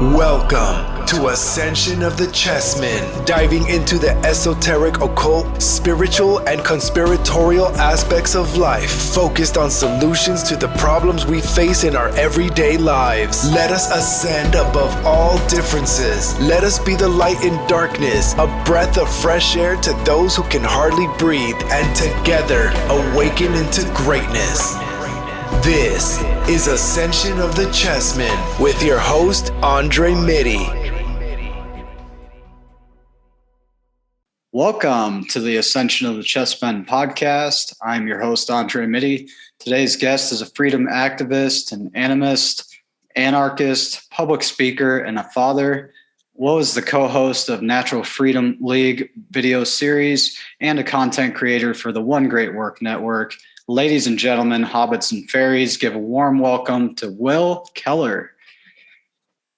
Welcome to Ascension of the Chessmen, diving into the esoteric, occult, spiritual, and conspiratorial aspects of life, focused on solutions to the problems we face in our everyday lives. Let us ascend above all differences. Let us be the light in darkness, a breath of fresh air to those who can hardly breathe, and together awaken into greatness. This is Ascension of the Chessmen with your host, Andre Mitty. Welcome to the Ascension of the Chessmen podcast. I'm your host, Andre Mitty. Today's guest is a freedom activist, an animist, anarchist, public speaker, and a father. Will is the co-host of Natural Freedom League video series and a content creator for the One Great Work Network. Ladies and gentlemen, hobbits and fairies, give a warm welcome to Will Keller.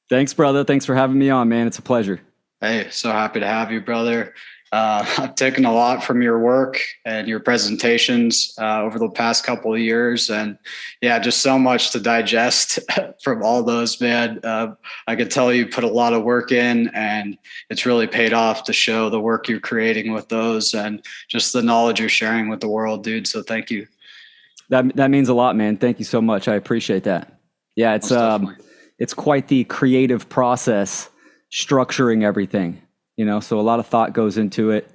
Thanks, brother. Thanks for having me on, man. It's a pleasure. Hey, so happy to have you, brother. I've taken a lot from your work and your presentations over the past couple of years. And yeah, just so much to digest from all those, man. I could tell you put a lot of work in, and it's really paid off to show the work you're creating with those and just the knowledge you're sharing with the world, dude. So thank you. That means a lot, man. Thank you so much. I appreciate that. Yeah, it's quite the creative process structuring everything, so a lot of thought goes into it.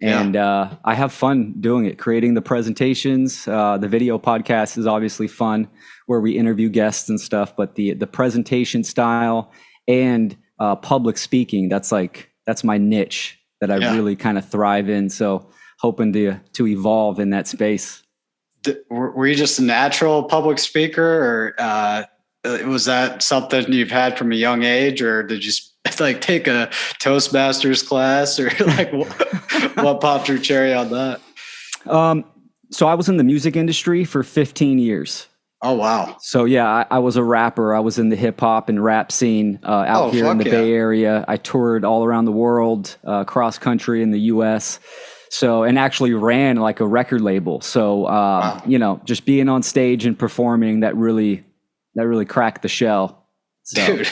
And I have fun doing it, creating the presentations. The video podcast is obviously fun where we interview guests and stuff, but the presentation style and public speaking, that's my niche that I really kind of thrive in. So hoping to evolve in that space. Were you just a natural public speaker, or was that something you've had from a young age, or did you take a Toastmasters class, or what popped your cherry on that? So I was in the music industry for 15 years. Oh, wow. So yeah, I was a rapper. I was in the hip hop and rap scene out here in the Bay Area. I toured all around the world, cross country in the US. So, and actually ran like a record label. So, wow. Just being on stage and performing, that really cracked the shell. So, dude,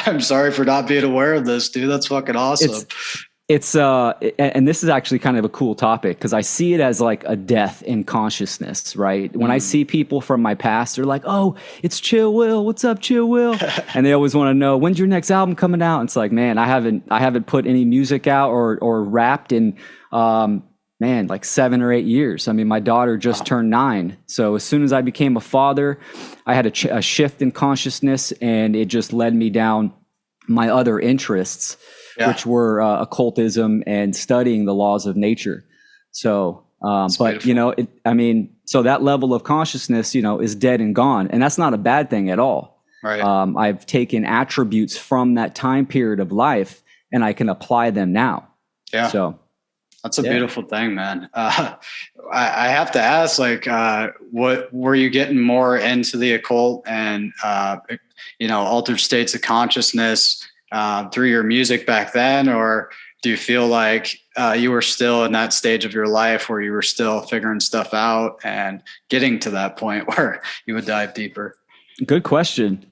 I'm sorry for not being aware of this, dude. That's fucking awesome. It's and this is actually kind of a cool topic because I see it as like a death in consciousness, right? When I see people from my past, they're like, "Oh, it's Chill Will. What's up, Chill Will?" And they always want to know, when's your next album coming out? And it's like, man, I haven't put any music out or rapped in like 7 or 8 years. I mean, my daughter just turned 9. So as soon as I became a father, I had a shift in consciousness, and it just led me down my other interests, which were occultism and studying the laws of nature. So, but beautiful. So that level of consciousness, is dead and gone, and that's not a bad thing at all. Right. I've taken attributes from that time period of life, and I can apply them now. Yeah. So that's a beautiful thing, man. I have to ask, what were you getting more into the occult and, altered states of consciousness through your music back then? Or do you feel like you were still in that stage of your life where you were still figuring stuff out and getting to that point where you would dive deeper? Good question.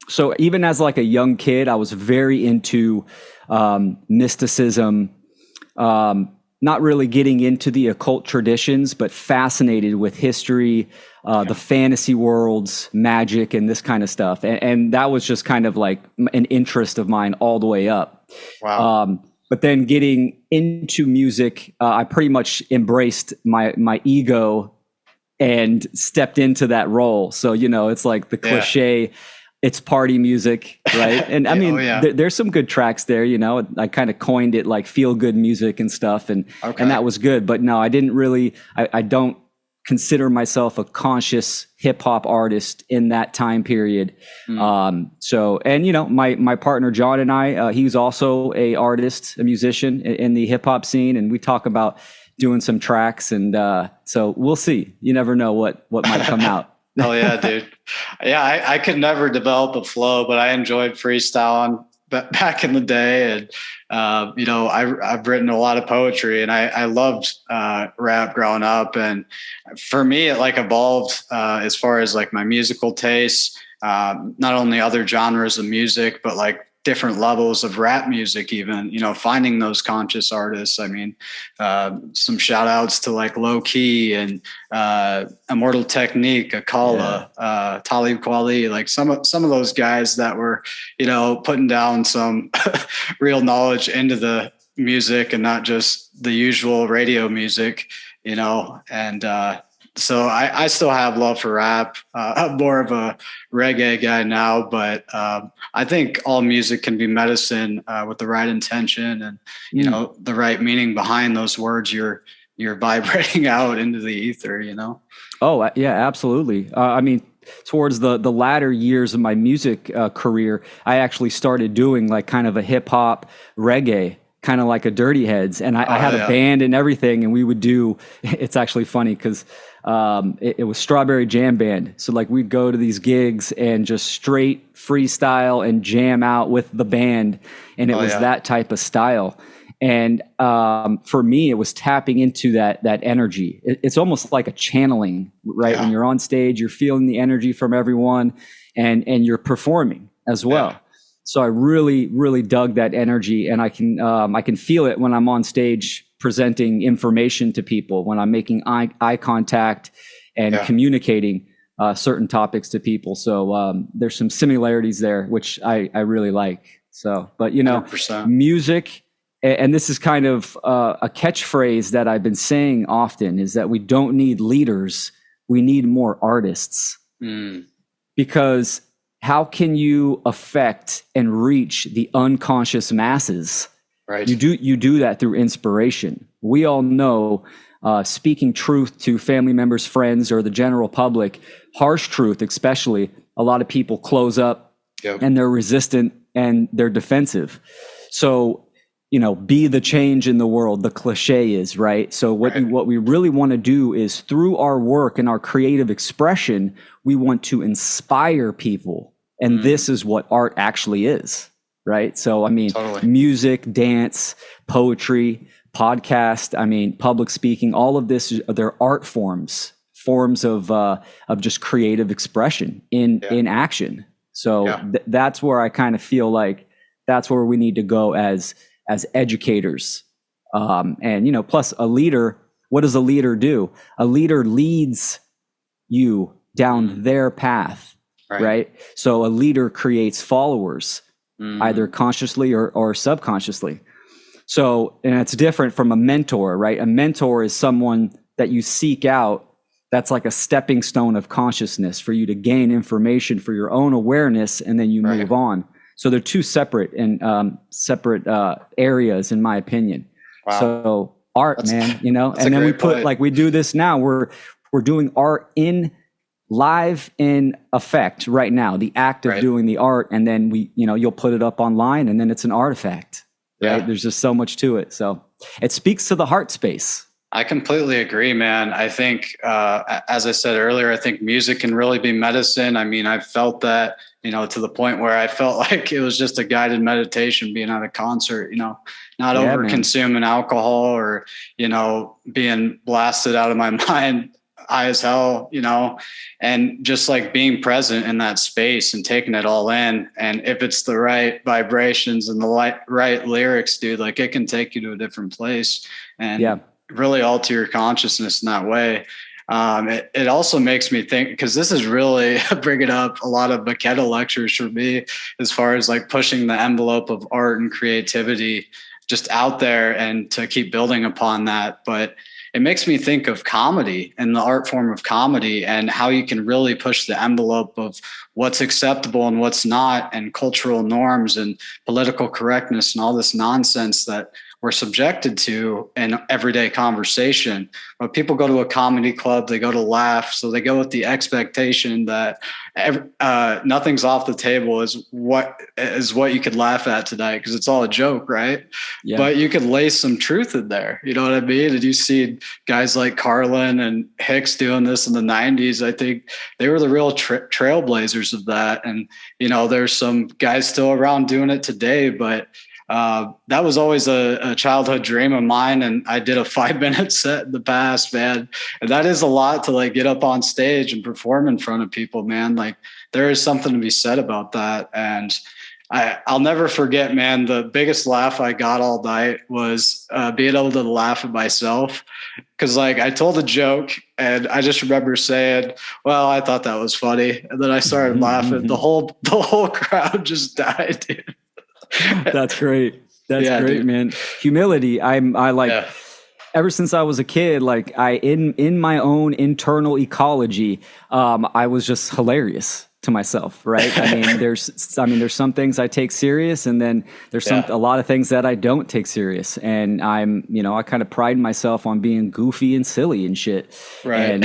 So even as like a young kid, I was very into mysticism, not really getting into the occult traditions, but fascinated with history, the fantasy worlds, magic, and this kind of stuff. And that was just kind of like an interest of mine all the way up. Wow. But then getting into music, I pretty much embraced my ego and stepped into that role. So, it's like the cliche, it's party music, right? And there's some good tracks there, I kind of coined it like feel good music and stuff. And that was good. But no, I didn't really, I don't consider myself a conscious hip hop artist in that time period. My partner, John, and I, he was also a artist, a musician in the hip hop scene. And we talk about doing some tracks. And so we'll see. You never know what might come out. Oh yeah, dude. Yeah, I could never develop a flow, but I enjoyed freestyling back in the day. And, I've written a lot of poetry, and I loved rap growing up. And for me, it evolved as far as my musical tastes, not only other genres of music, but different levels of rap music, even, finding those conscious artists. I mean, some shout outs to like Low Key and Immortal Technique, Akala, Talib Kweli, like some of those guys that were, putting down some real knowledge into the music and not just the usual radio music, and so I still have love for rap. I'm more of a reggae guy now, but I think all music can be medicine with the right intention and, the right meaning behind those words you're vibrating out into the ether, Oh, yeah, absolutely. I mean, towards the latter years of my music career, I actually started doing like kind of a hip hop reggae, kind of like a Dirty Heads. And I had a band and everything, and we would do, it's actually funny because it was Strawberry Jam Band. So like we'd go to these gigs and just straight freestyle and jam out with the band. And it was that type of style. And for me, it was tapping into that energy. It's almost like a channeling, right? Yeah. When you're on stage, you're feeling the energy from everyone and you're performing as well. Yeah. So I really, really dug that energy, and I can feel it when I'm on stage presenting information to people, when I'm making eye contact and communicating certain topics to people. So there's some similarities there, which I really like. So, but 100%. Music, and this is kind of a catchphrase that I've been saying often, is that we don't need leaders, we need more artists. Because how can you affect and reach the unconscious masses? Right. You do that through inspiration. We all know speaking truth to family members, friends, or the general public, harsh truth especially, a lot of people close up and they're resistant and they're defensive. So, be the change in the world, the cliche is, right? So what we really want to do is, through our work and our creative expression, we want to inspire people. And this is what art actually is, right? So, I mean, music, dance, poetry, podcast, public speaking, all of this, they're art forms of just creative expression in action. So that's where I kind of feel like that's where we need to go as educators. And, plus a leader, what does a leader do? A leader leads you down their path, right? So a leader creates followers, either consciously or subconsciously. So, and it's different from a mentor, right? A mentor is someone that you seek out. That's like a stepping stone of consciousness for you to gain information for your own awareness, and then you move on. So they're two separate areas, in my opinion. Wow. So art, man, and then we put point. Like we do this now. We're doing art in live in effect right now. The act of doing the art, and then you'll put it up online, and then it's an artifact. Right? There's just so much to it. So it speaks to the heart space. I completely agree, man. I think, as I said earlier, I think music can really be medicine. I mean, I've felt that, to the point where I felt like it was just a guided meditation being at a concert, not over consuming alcohol or, being blasted out of my mind, high as hell, and just like being present in that space and taking it all in. And if it's the right vibrations and the right lyrics, dude, like it can take you to a different place and really alter your consciousness in that way. It also makes me think, because this is really bringing up a lot of Keller lectures for me, as far as like pushing the envelope of art and creativity just out there and to keep building upon that. But it makes me think of comedy and the art form of comedy and how you can really push the envelope of what's acceptable and what's not, and cultural norms and political correctness and all this nonsense that we're subjected to in everyday conversation. But people go to a comedy club, they go to laugh. So they go with the expectation that nothing's off the table is what you could laugh at tonight, because it's all a joke, right? Yeah. But you could lay some truth in there. You know what I mean? And you see guys like Carlin and Hicks doing this in the 90s. I think they were the real trailblazers of that. And, there's some guys still around doing it today, but that was always a childhood dream of mine. And I did a 5-minute set in the past, man. And that is a lot to like get up on stage and perform in front of people, man. Like there is something to be said about that. And I'll never forget, man, the biggest laugh I got all night was being able to laugh at myself. Cause like I told a joke and I just remember saying, well, I thought that was funny. And then I started laughing. The whole crowd just died, dude. That's great. That's great, dude. Man. Humility. Ever since I was a kid, like in my own internal ecology, I was just hilarious to myself, right? I mean, there's some things I take serious, and then there's a lot of things that I don't take serious. And I kind of pride myself on being goofy and silly and shit. Right. And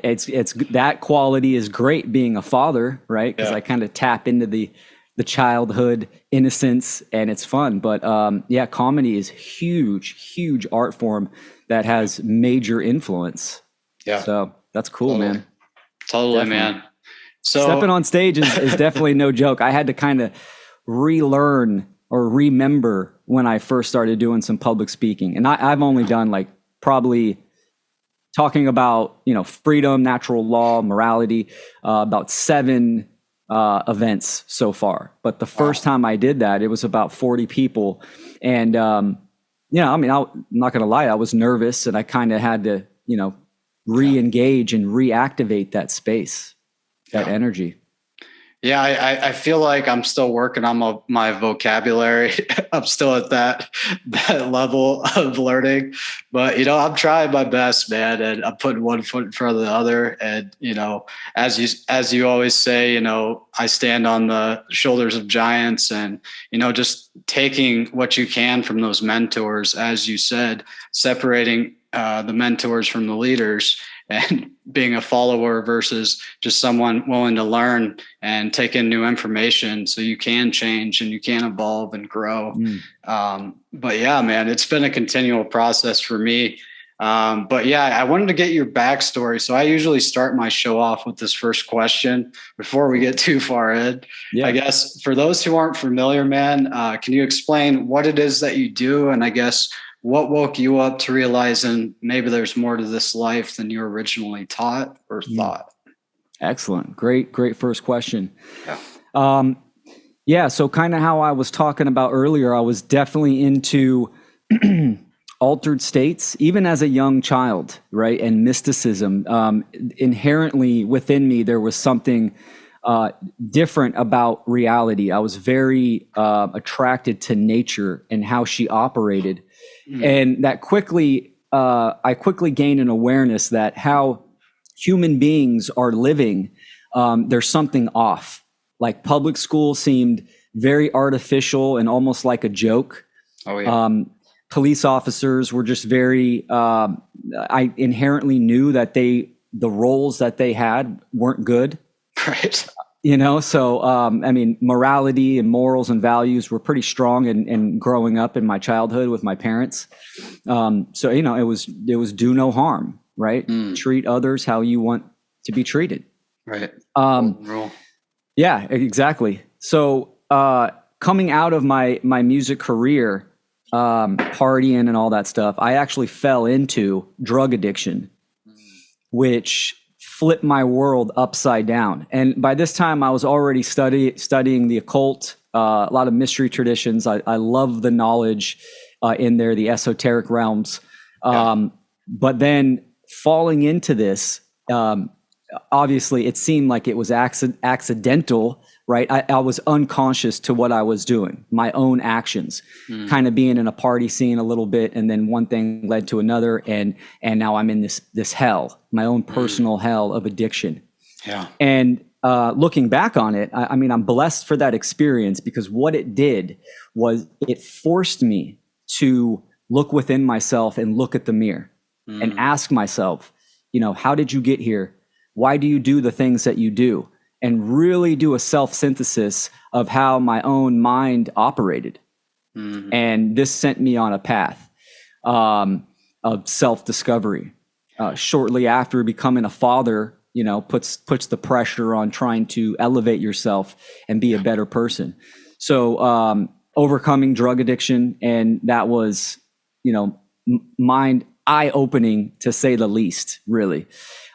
it's that quality is great being a father, right? Because I kind of tap into the childhood innocence, and it's fun. But comedy is huge art form that has major influence. Yeah. So that's cool, man. Totally, man. So stepping on stage is definitely no joke. I had to kind of relearn or remember when I first started doing some public speaking. And I've only done like probably talking about, freedom, natural law, morality, about 7 events so far. But the first time I did that, it was about 40 people. And, I'm not going to lie, I was nervous, and I kind of had to, re-engage and reactivate that space, that energy. Yeah, I feel like I'm still working on my vocabulary. I'm still at that level of learning, but I'm trying my best, man, and I'm putting one foot in front of the other. And as you always say, I stand on the shoulders of giants, and just taking what you can from those mentors, as you said, separating the mentors from the leaders, and being a follower versus just someone willing to learn and take in new information so you can change and you can evolve and grow. But yeah, man, it's been a continual process for me. But yeah, I wanted to get your backstory. So I usually start my show off with this first question before we get too far in. Yeah. I guess for those who aren't familiar, man, can you explain what it is that you do? And I guess what woke you up to realizing maybe there's more to this life than you originally taught or thought? Excellent. Great first question. Yeah. So kind of how I was talking about earlier, I was definitely into altered states, even as a young child, right? And mysticism. Inherently within me, there was something different about reality. I was very attracted to nature and how she operated. And that I quickly gained an awareness that how human beings are living, there's something off. Like public school seemed very artificial and almost like a joke. Oh, yeah. Police officers were just very, I inherently knew that the roles that they had weren't good. Right. So, morality and morals and values were pretty strong in growing up in my childhood with my parents. So, it was do no harm, right? Treat others how you want to be treated. Right. Yeah, exactly. So, coming out of my music career, partying and all that stuff, I actually fell into drug addiction, which flipped my world upside down. And by this time, I was already studying the occult, a lot of mystery traditions. I love the knowledge in there, the esoteric realms. But then falling into this, obviously, it seemed like it was accidental, right? I was unconscious to what I was doing, my own actions, kind of being in a party scene a little bit, and then one thing led to another, and now I'm in this hell, my own personal hell of addiction. Yeah. And looking back on it, I'm blessed for that experience, because what it did was it forced me to look within myself and look at the mirror and ask myself, how did you get here? Why do you do the things that you do? And really do a self-synthesis of how my own mind operated. And this sent me on a path of self-discovery. Shortly after becoming a father, puts the pressure on trying to elevate yourself and be a better person. So overcoming drug addiction, and that was, mind eye-opening to say the least, really.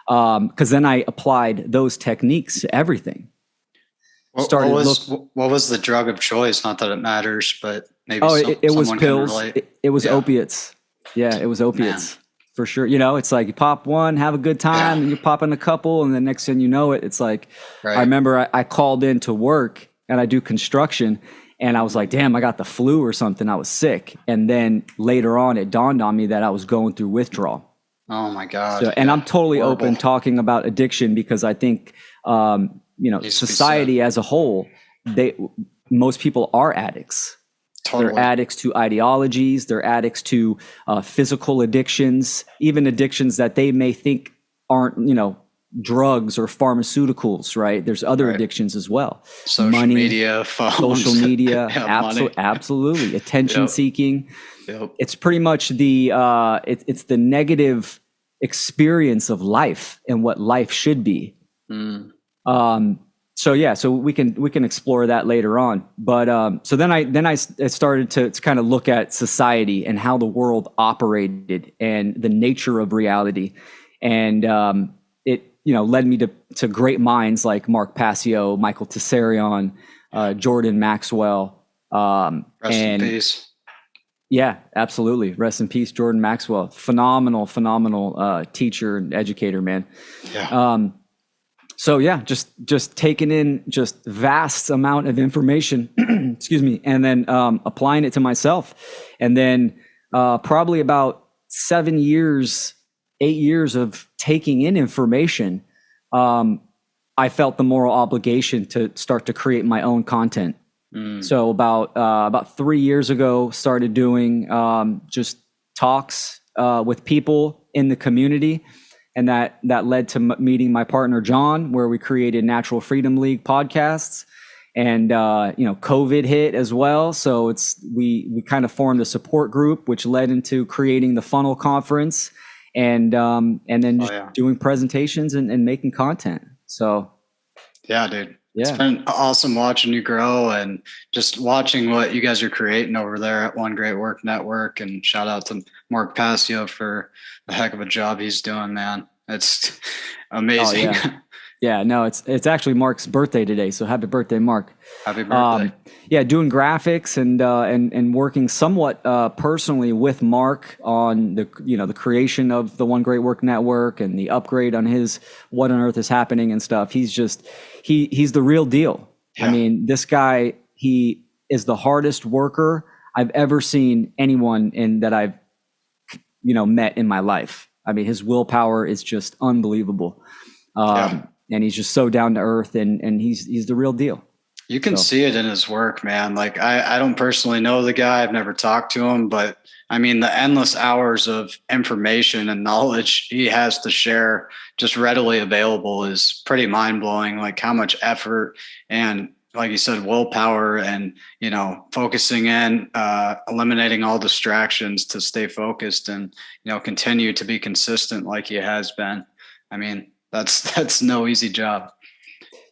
Because then I applied those techniques to everything. What was the drug of choice? Not that it matters, but maybe it was pills. It was opiates. Yeah, it was opiates. Man. For sure. You know, it's like you pop one, have a good time, and you're popping a couple, and the next thing you know it's like, right. I remember I called in to work and I do construction, and I was like, damn, I got the flu or something. I was sick. And then later on, it dawned on me that I was going through withdrawal. Oh my God. So, and I'm totally open talking about addiction because I think, society as a whole, most people are addicts. Totally. They're addicts to ideologies. They're addicts to physical addictions, even addictions that they may think aren't, drugs or pharmaceuticals, right? There's other addictions as well. Social media, phones. Social media, absolutely. Attention seeking. Yep. It's pretty much it's the negative experience of life and what life should be. So we can explore that later on. But so then I started to kind of look at society and how the world operated and the nature of reality, and it led me to great minds like Mark Passio, Michael Tessarion, Jordan Maxwell. Rest in peace. Yeah, absolutely. Rest in peace, Jordan Maxwell. Phenomenal teacher and educator, man. Yeah. So yeah, just taking in just vast amount of information, excuse me, and then applying it to myself. And then probably about 8 years of taking in information, I felt the moral obligation to start to create my own content. So about 3 years ago, started doing just talks with people in the community. And that led to meeting my partner, John, where we created Natural Freedom League podcasts. And, COVID hit as well. So we kind of formed a support group, which led into creating the Funnel Conference and then just doing presentations and making content. So. Yeah, dude. Yeah. It's been awesome watching you grow and just watching what you guys are creating over there at One Great Work Network. And shout out to Mark Passio for the heck of a job he's doing, man. It's amazing. Oh, yeah. Yeah, no, it's actually Mark's birthday today, so happy birthday, Mark. Happy birthday. Doing graphics and working somewhat personally with Mark on the creation of the One Great Work Network and the upgrade on his What on Earth is Happening and stuff. He's just he's the real deal. Yeah. I mean, this guy, he is the hardest worker I've ever seen anyone that I've met in my life. I mean, his willpower is just unbelievable. And he's just so down to earth and he's the real deal. You can see it in his work, man. Like I don't personally know the guy. I've never talked to him, but I mean, the endless hours of information and knowledge he has to share just readily available is pretty mind blowing. Like how much effort and, like you said, willpower and, focusing in, eliminating all distractions to stay focused and, continue to be consistent like he has been. I mean, that's no easy job.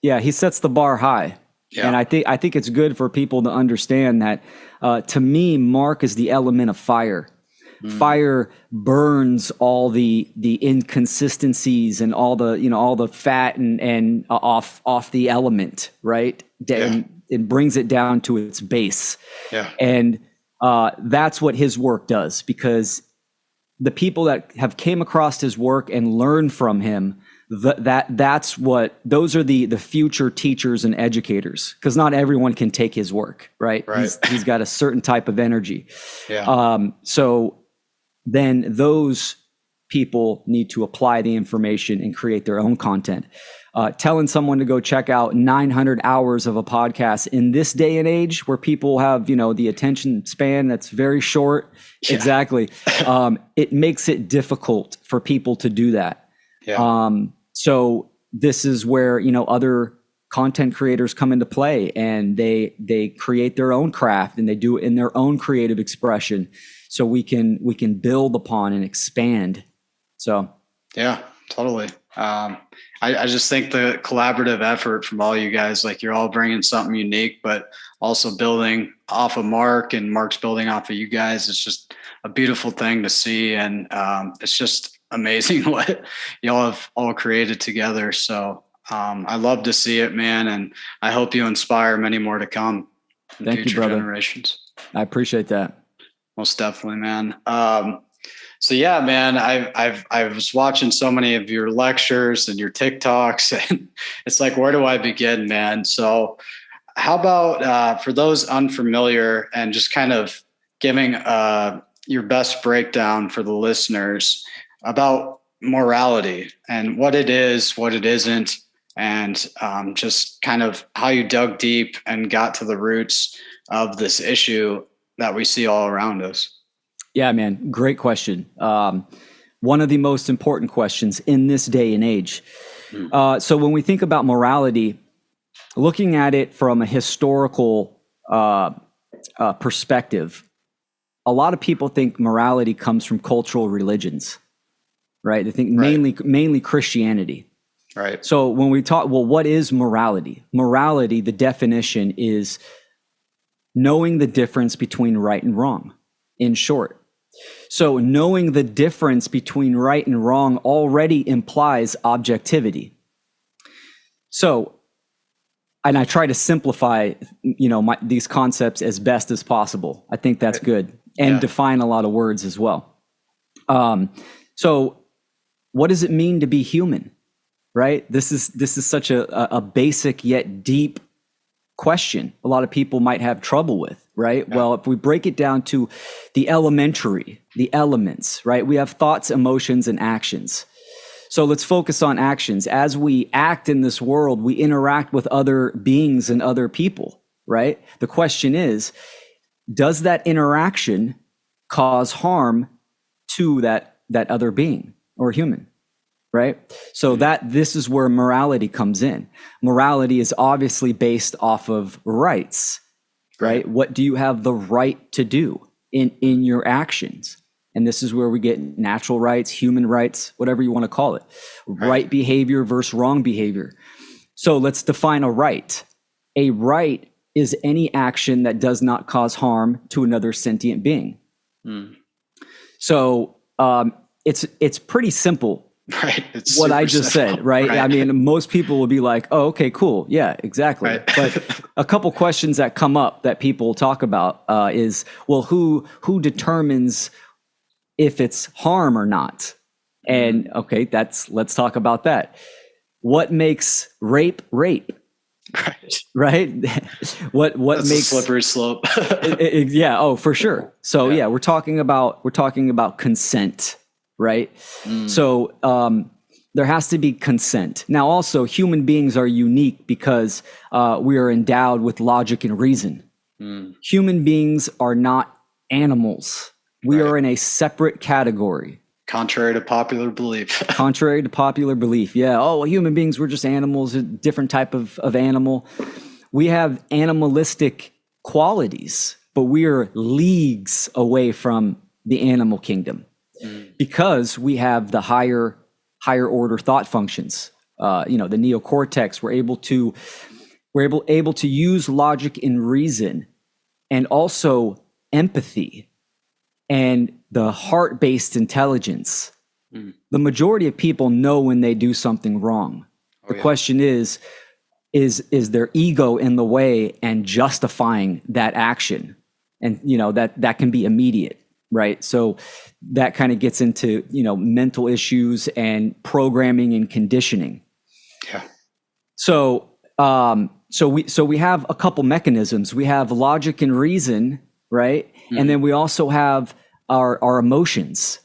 Yeah, he sets the bar high. Yeah. And I think it's good for people to understand that to me, Mark is the element of fire. Fire burns all the inconsistencies and all the fat and off the element, right? And it brings it down to its base. Yeah. And that's what his work does, because the people that have came across his work and learned from him, those are the future teachers and educators, because not everyone can take his work, right? He's got a certain type of energy. Yeah. So then those people need to apply the information and create their own content. Telling someone to go check out 900 hours of a podcast in this day and age where people have, the attention span that's very short. Yeah. Exactly. It makes it difficult for people to do that. Yeah. So this is where, other content creators come into play, and they create their own craft and they do it in their own creative expression. So we can build upon and expand. So. Yeah, totally. I just think the collaborative effort from all you guys, like you're all bringing something unique, but also building off of Mark and Mark's building off of you guys. It's just a beautiful thing to see. And it's just amazing what y'all have all created together. So I love to see it, man, and I hope you inspire many more to come in Thank future you, brother. generations. I appreciate that. Most definitely, man. So yeah, man, I was watching so many of your lectures and your TikToks, and it's like, where do I begin, man? So how about for those unfamiliar and just kind of giving your best breakdown for the listeners about morality and what it is, what it isn't, and just kind of how you dug deep and got to the roots of this issue that we see all around us. Yeah, man. Great question. One of the most important questions in this day and age. So when we think about morality, looking at it from a historical perspective, a lot of people think morality comes from cultural religions, right? They think mainly Christianity. Right. So when we talk, well, what is morality? Morality, the definition is knowing the difference between right and wrong, in short. So knowing the difference between right and wrong already implies objectivity. So, and I try to simplify, these concepts as best as possible. I think that's good, and define a lot of words as well. So, what does it mean to be human? Right? This is such a basic yet deep question. A lot of people might have trouble with. Right? Yeah. Well, if we break it down to the elementary, the elements, right? We have thoughts, emotions, and actions. So let's focus on actions. As we act in this world, we interact with other beings and other people, right? The question is, does that interaction cause harm to that other being or human, right? So this is where morality comes in. Morality is obviously based off of rights. Right? What do you have the right to do in your actions? And this is where we get natural rights, human rights, whatever you want to call it. Right behavior versus wrong behavior. So let's define a right. A right is any action that does not cause harm to another sentient being. So it's pretty simple. Right. It's what I just simple. said, right? I mean, most people will be like, oh, okay, cool. Yeah, exactly. Right. But a couple questions that come up that people talk about is, well, who determines if it's harm or not? And okay, let's talk about that. What makes rape? Right? what That's makes a slippery slope? Yeah. Oh, for sure. So yeah, we're talking about consent. Right? So there has to be consent. Now, also, human beings are unique because we are endowed with logic and reason. Human beings are not animals. We are in a separate category. Contrary to popular belief. Contrary to popular belief, yeah. Oh, well, human beings, we're just animals, a different type of animal. We have animalistic qualities, but we are leagues away from the animal kingdom. Because we have the higher order thought functions, the neocortex, we're able to use logic and reason, and also empathy and the heart-based intelligence. The majority of people know when they do something wrong. The question is their ego in the way and justifying that action? And that can be immediate. Right. So that kind of gets into, mental issues and programming and conditioning. Yeah. So we have a couple mechanisms. We have logic and reason, right? And then we also have our emotions,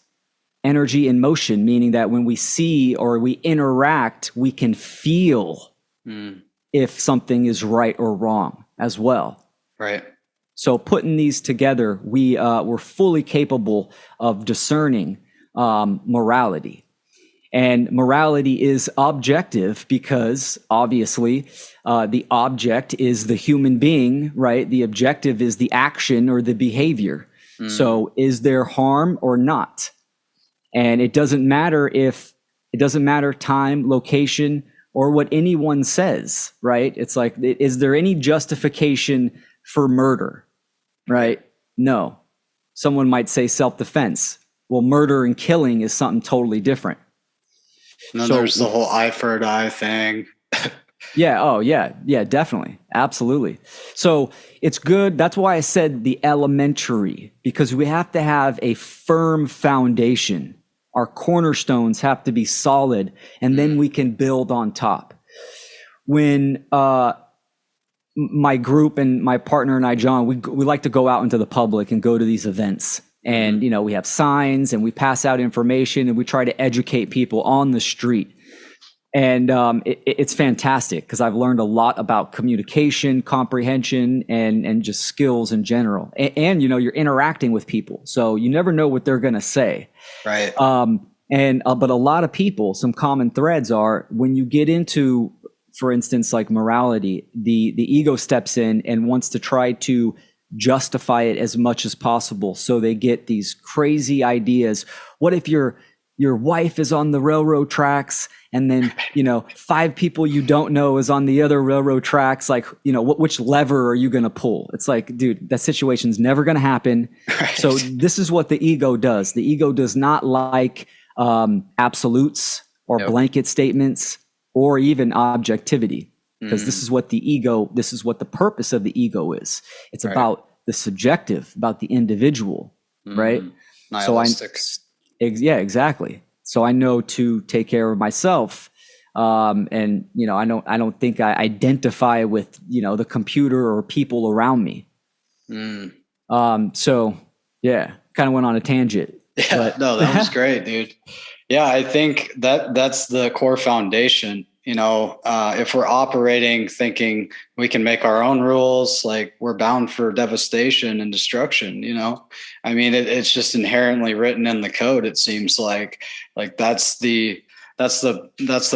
energy and motion, meaning that when we see or we interact, we can feel if something is right or wrong as well. Right. So putting these together, we're fully capable of discerning morality. And morality is objective because obviously the object is the human being, right? The objective is the action or the behavior. So is there harm or not? And it doesn't matter time, location, or what anyone says, right? It's like, is there any justification for murder? Right? No. Someone might say self-defense. Well, murder and killing is something totally different. No, there's the whole eye for an eye thing. Yeah. Oh, yeah. Yeah, definitely. Absolutely. So it's good. That's why I said the elementary, because we have to have a firm foundation. Our cornerstones have to be solid, and then we can build on top. When my group and my partner and I, John, we like to go out into the public and go to these events. And, you know, we have signs and we pass out information and we try to educate people on the street. And it's fantastic because I've learned a lot about communication, comprehension, and just skills in general. And you know, you're interacting with people, so you never know what they're going to say. Right. But a lot of people, some common threads are when you get into, for instance, like morality, the ego steps in and wants to try to justify it as much as possible. So they get these crazy ideas. What if your wife is on the railroad tracks and then, you know, 5 people you don't know is on the other railroad tracks? Like, you know, which lever are you going to pull? It's like, dude, that situation's never going to happen. Right. So this is what the ego does. The ego does not like absolutes or blanket statements or even objectivity, because this is what the purpose of the ego is. It's about the subjective, about the individual, right? Nihilistic. Yeah, exactly. So I know to take care of myself, and you know, I don't think I identify with, you know, the computer or people around me. So yeah, kind of went on a tangent. Yeah, but no, that was great, dude. Yeah, I think that's the core foundation. You know, if we're operating thinking we can make our own rules, like we're bound for devastation and destruction, you know, I mean, it's just inherently written in the code. It seems like that's the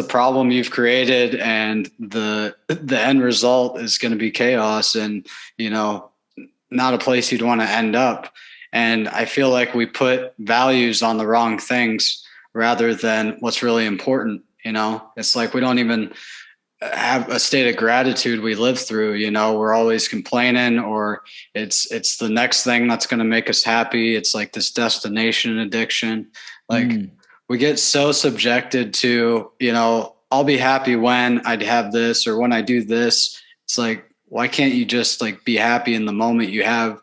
problem you've created, and the end result is going to be chaos and, you know, not a place you'd want to end up. And I feel like we put values on the wrong things rather than what's really important. You know, it's like we don't even have a state of gratitude we live through. You know, we're always complaining, or it's the next thing that's going to make us happy. It's like this destination addiction. Like we get so subjected to, you know, I'll be happy when I'd have this or when I do this. It's like, why can't you just like be happy in the moment you have?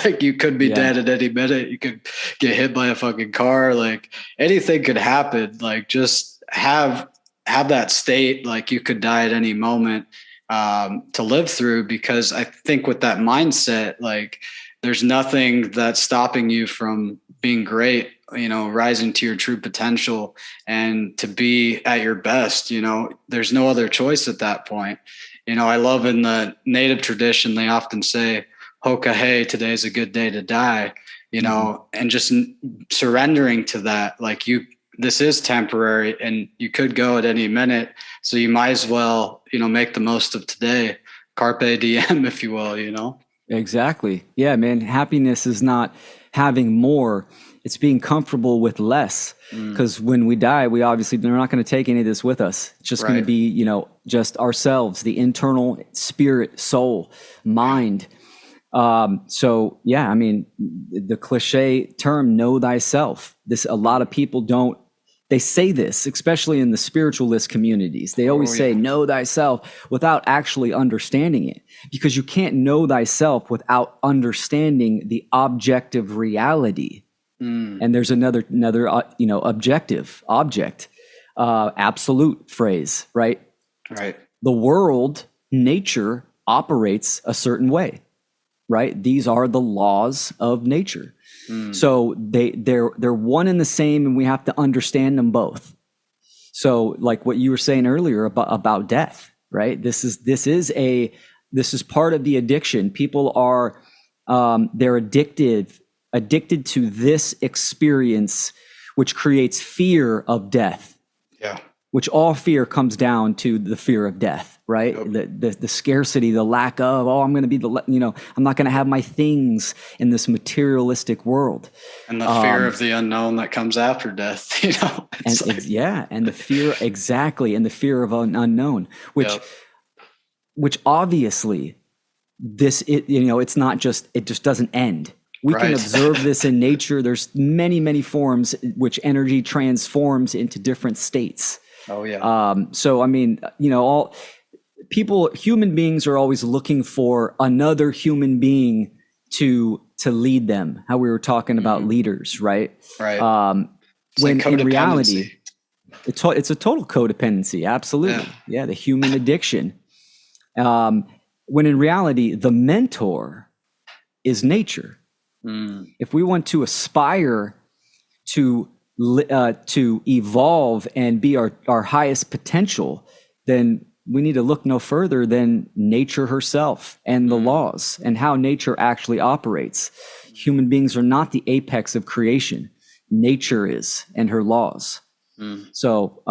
Like you could be dead at any minute. You could get hit by a fucking car. Like anything could happen. Like just have that state, like you could die at any moment, to live through, because I think with that mindset, like there's nothing that's stopping you from being great, you know, rising to your true potential and to be at your best. You know, there's no other choice at that point. You know, I love in the native tradition, they often say, Hoka hey, today's a good day to die, you know, and just surrendering to that, like this is temporary and you could go at any minute. So you might as well, you know, make the most of today. Carpe diem, if you will, you know? Exactly. Yeah, man. Happiness is not having more. It's being comfortable with less. Because when we die, we're not going to take any of this with us. It's just going to be, you know, just ourselves, the internal spirit, soul, mind. So yeah, I mean, the cliche term, know thyself. A lot of people they say this, especially in the spiritualist communities. They always say, know thyself, without actually understanding it, because you can't know thyself without understanding the objective reality. And there's another, you know, object, absolute phrase, right? Right. The world, nature operates a certain way. Right? These are the laws of nature. So they're one and the same, and we have to understand them both. So like what you were saying earlier about death, right? This is part of the addiction. People are they're addicted to this experience, which creates fear of death. Yeah. Which all fear comes down to the fear of death, right? The scarcity, the lack of, I'm going to be I'm not going to have my things in this materialistic world. And the fear of the unknown that comes after death, you know? And the fear, exactly. And the fear of an unknown, which obviously it's not just, it just doesn't end. We can observe this in nature. There's many, many forms which energy transforms into different states. Oh yeah. So I mean, you know, human beings are always looking for another human being to lead them. How we were talking about leaders, right? Right. When like in reality, it's a total codependency. Absolutely. Yeah. The human addiction. When in reality, the mentor is nature. If we want to aspire to evolve and be our highest potential, then we need to look no further than nature herself and the laws and how nature actually operates. Human beings are not the apex of creation. Nature is, and her laws. So,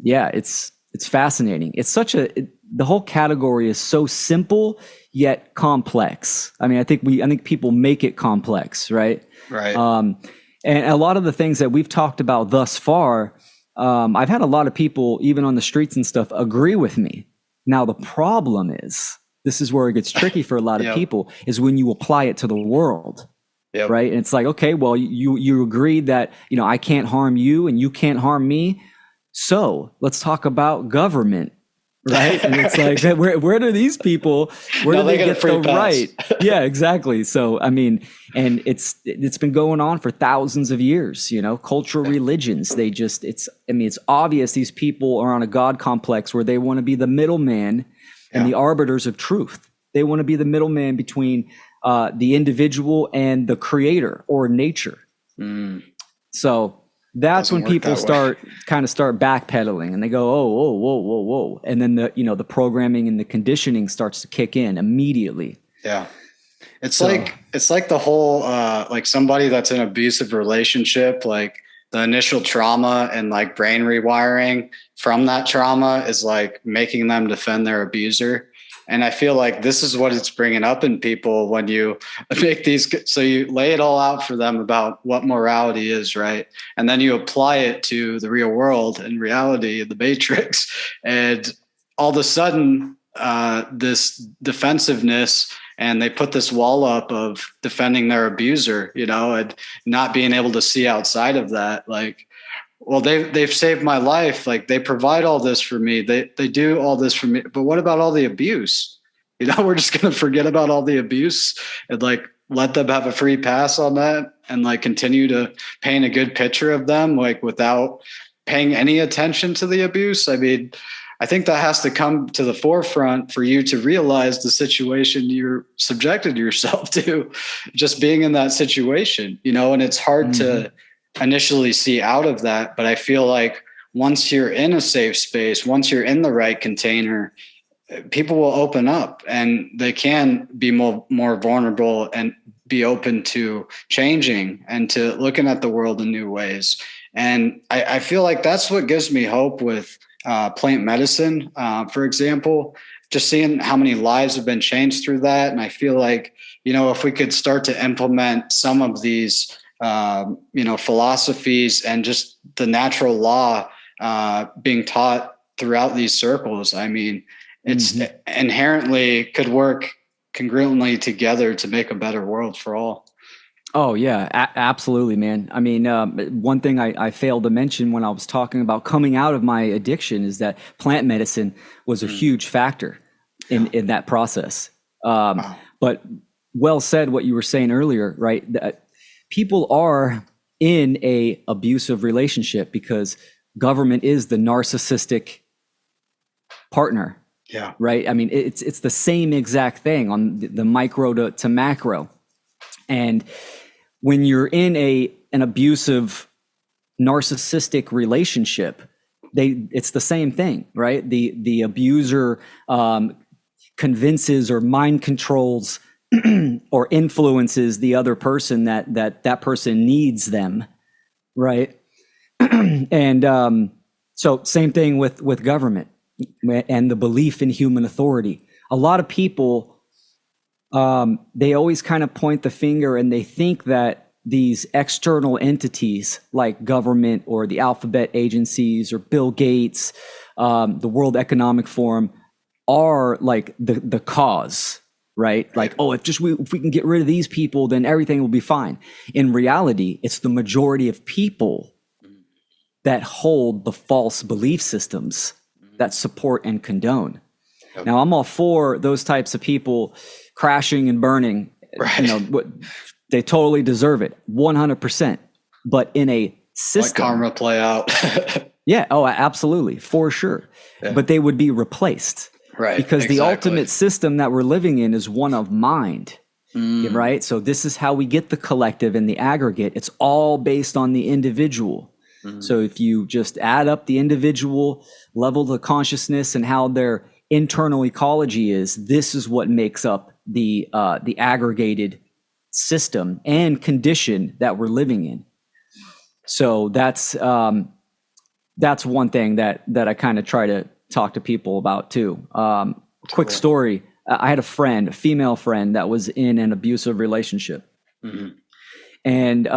it's fascinating. It's the whole category is so simple yet complex. I mean, I think people make it complex, right? Right. And a lot of the things that we've talked about thus far, I've had a lot of people, even on the streets and stuff, agree with me. Now, the problem is, this is where it gets tricky for a lot of people, is when you apply it to the world, right? And it's like, okay, well, you agreed that, I can't harm you and you can't harm me. So let's talk about government, right? And it's like, where do these people, where do they get the right? Yeah, exactly. So, I mean, and it's been going on for thousands of years, cultural religions. It's obvious these people are on a God complex where they want to be the middleman and the arbiters of truth. They want to be the middleman between the individual and the creator or nature. So that's when people start backpedaling and they go, oh, whoa. And then the programming and the conditioning starts to kick in immediately. Yeah. It's like the whole, like somebody that's in an abusive relationship, like the initial trauma and like brain rewiring from that trauma is like making them defend their abuser. And I feel like this is what it's bringing up in people when you make these. So you lay it all out for them about what morality is, right? And then you apply it to the real world and reality, the matrix. And all of a sudden, this defensiveness, and they put this wall up of defending their abuser, and not being able to see outside of that. Like, well, they've saved my life. Like, they provide all this for me. They do all this for me. But what about all the abuse? We're just going to forget about all the abuse and like let them have a free pass on that and like continue to paint a good picture of them, like without paying any attention to the abuse. I mean, I think that has to come to the forefront for you to realize the situation you're subjected yourself to, just being in that situation, and it's hard to initially see out of that. But I feel like once you're in a safe space, once you're in the right container, people will open up and they can be more vulnerable and be open to changing and to looking at the world in new ways. And I feel like that's what gives me hope with plant medicine, for example, just seeing how many lives have been changed through that. And I feel like, if we could start to implement some of these philosophies and just the natural law being taught throughout these circles. I mean, it's inherently could work congruently together to make a better world for all. Oh yeah, absolutely, man. I mean, one thing I failed to mention when I was talking about coming out of my addiction is that plant medicine was a huge factor in that process. But well said what you were saying earlier, right? That people are in a abusive relationship because government is the narcissistic partner. Yeah. Right. I mean, it's the same exact thing on the micro to macro. And when you're in an abusive narcissistic relationship, it's the same thing, right? The abuser convinces or mind controls or influences the other person that person needs them, right? And so same thing with government and the belief in human authority. A lot of people, they always kind of point the finger and they think that these external entities like government or the alphabet agencies or Bill Gates, the World Economic Forum are like the cause, right? Like, oh, if we can get rid of these people, then everything will be fine. In reality, it's the majority of people that hold the false belief systems that support and condone. Yep. Now, I'm all for those types of people crashing and burning. Right. You know, they totally deserve it, 100%. But in a system, let karma play out. yeah, oh, absolutely, for sure. Yeah. But they would be replaced, right? Because the ultimate system that we're living in is one of mind, right? So this is how we get the collective and the aggregate. It's all based on the individual. So if you just add up the individual level of consciousness and how their internal ecology is, this is what makes up the aggregated system and condition that we're living in. So that's one thing that I kind of try to talk to people about too. Quick story: I had a female friend, that was in an abusive relationship, and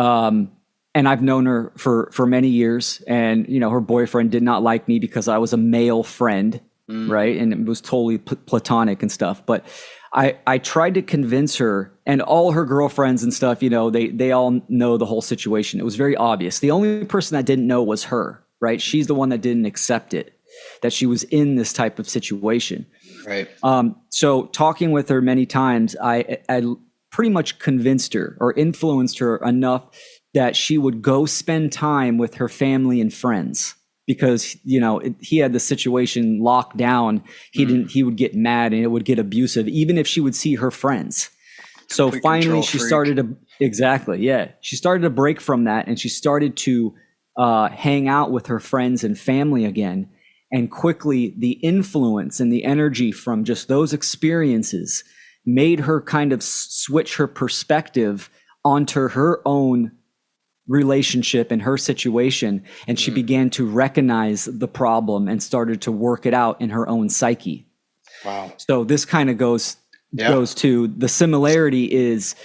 I've known her for many years. And you know, her boyfriend did not like me because I was a male friend, right? And it was totally platonic and stuff. But I tried to convince her, and all her girlfriends and stuff, you know, they all know the whole situation. It was very obvious. The only person that didn't know was her, right? She's the one that didn't accept it, that she was in this type of situation. Right. So talking with her many times, I pretty much convinced her or influenced her enough that she would go spend time with her family and friends, because, you know, he had the situation locked down. He would get mad and it would get abusive, even if she would see her friends. So Complete finally she started to, she started to break from that, and she started to hang out with her friends and family again. And quickly the influence and the energy from just those experiences made her kind of switch her perspective onto her own relationship and her situation. And she began to recognize the problem and started to work it out in her own psyche. Wow. So this kind of goes to the similarity is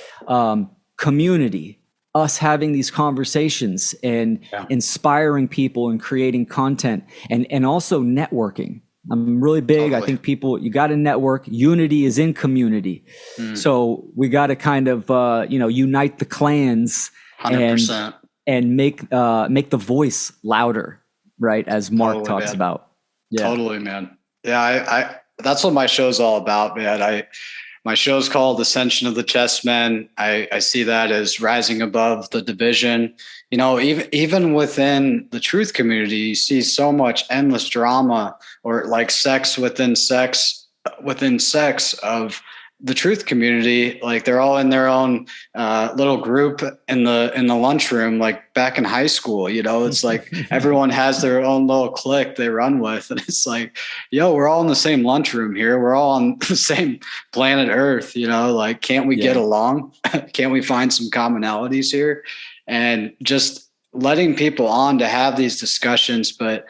community, us having these conversations and inspiring people and creating content, and also networking. I'm really big. Totally. I think you got to network. Unity is in community. So we got to kind of, unite the clans 100%. and make the voice louder, right? As Mark talks about. Yeah. Totally, man. Yeah. I that's what my show's all about, man. My show's called Ascension of the Chessmen. I see that as rising above the division. You know, even within the truth community, you see so much endless drama, or like sex within sex of the truth community. Like they're all in their own little group in the lunchroom, like back in high school. You know, it's like everyone has their own little clique they run with, and it's like, yo, we're all in the same lunchroom here. We're all on the same planet Earth. You know, like, can't we get along? Can't we find some commonalities here? And just letting people on to have these discussions, but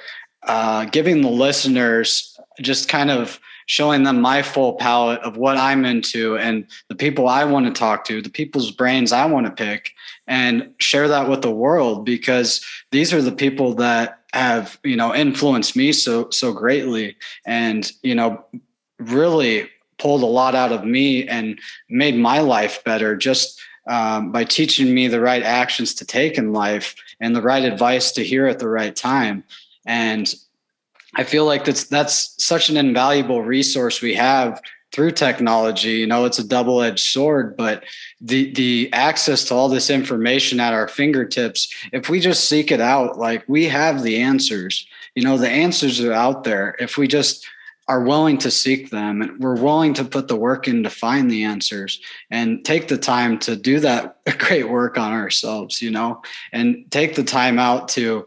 giving the listeners just kind of showing them my full palette of what I'm into and the people I want to talk to, the people's brains I want to pick, and share that with the world, because these are the people that have, you know, influenced me so greatly, and, you know, really pulled a lot out of me and made my life better just by teaching me the right actions to take in life and the right advice to hear at the right time. And I feel like that's such an invaluable resource we have through technology. You know, it's a double-edged sword, but the access to all this information at our fingertips, if we just seek it out, like, we have the answers. You know, the answers are out there if we just are willing to seek them, and we're willing to put the work in to find the answers and take the time to do that great work on ourselves, you know, and take the time out to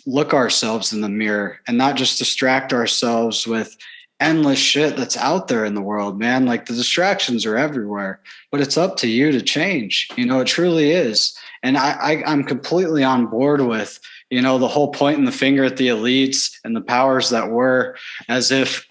look ourselves in the mirror and not just distract ourselves with endless shit that's out there in the world, man. Like, the distractions are everywhere, but it's up to you to change. You know, it truly is. And I'm completely on board with, you know, the whole pointing the finger at the elites and the powers that were, as if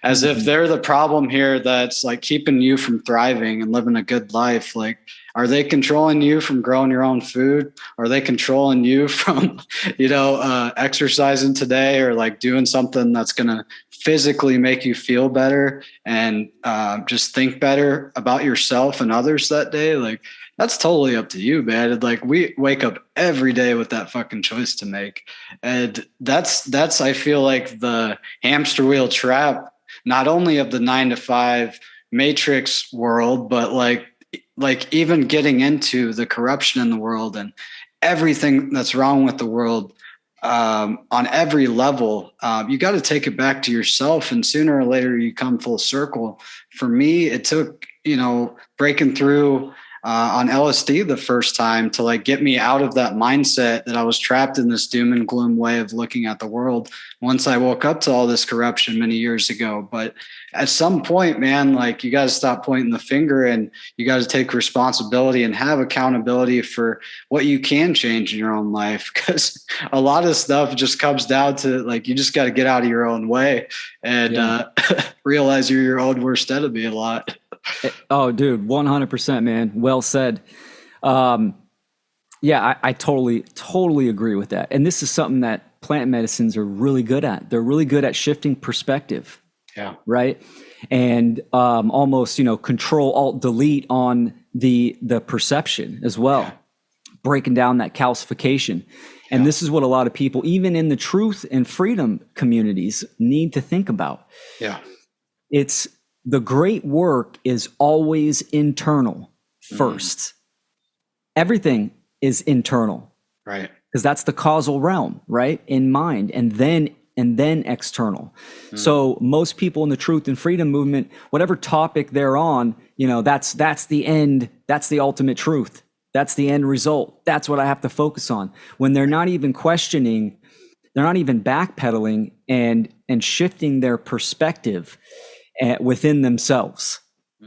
they're the problem here that's like keeping you from thriving and living a good life. Like, are they controlling you from growing your own food? Are they controlling you from, you know, exercising today, or like doing something that's going to physically make you feel better and just think better about yourself and others that day? Like, that's totally up to you, man. Like, we wake up every day with that fucking choice to make. And that's, I feel like, the hamster wheel trap not only of the 9 to 5 matrix world, but like even getting into the corruption in the world and everything that's wrong with the world, on every level. You got to take it back to yourself, and sooner or later you come full circle. For me, it took, breaking through on LSD the first time to like get me out of that mindset that I was trapped in this doom and gloom way of looking at the world once I woke up to all this corruption many years ago. But at some point, man, like you got to stop pointing the finger, and you got to take responsibility and have accountability for what you can change in your own life. Because a lot of stuff just comes down to like, you just got to get out of your own way and realize you're your own worst enemy a lot. Oh, dude, 100%, man. Well said. I totally agree with that. And this is something that plant medicines are really good at. They're really good at shifting perspective. Yeah. Right. And almost, control, alt, delete on the perception as well. Yeah. Breaking down that calcification. And this is what a lot of people, even in the truth and freedom communities, need to think about. Yeah. It's the great work is always internal first. Everything is internal. Right. Because that's the causal realm, right? In mind, and then external. So most people in the truth and freedom movement, whatever topic they're on, that's the end, that's the ultimate truth. That's the end result. That's what I have to focus on. When they're not even questioning, they're not even backpedaling and shifting their perspective within themselves,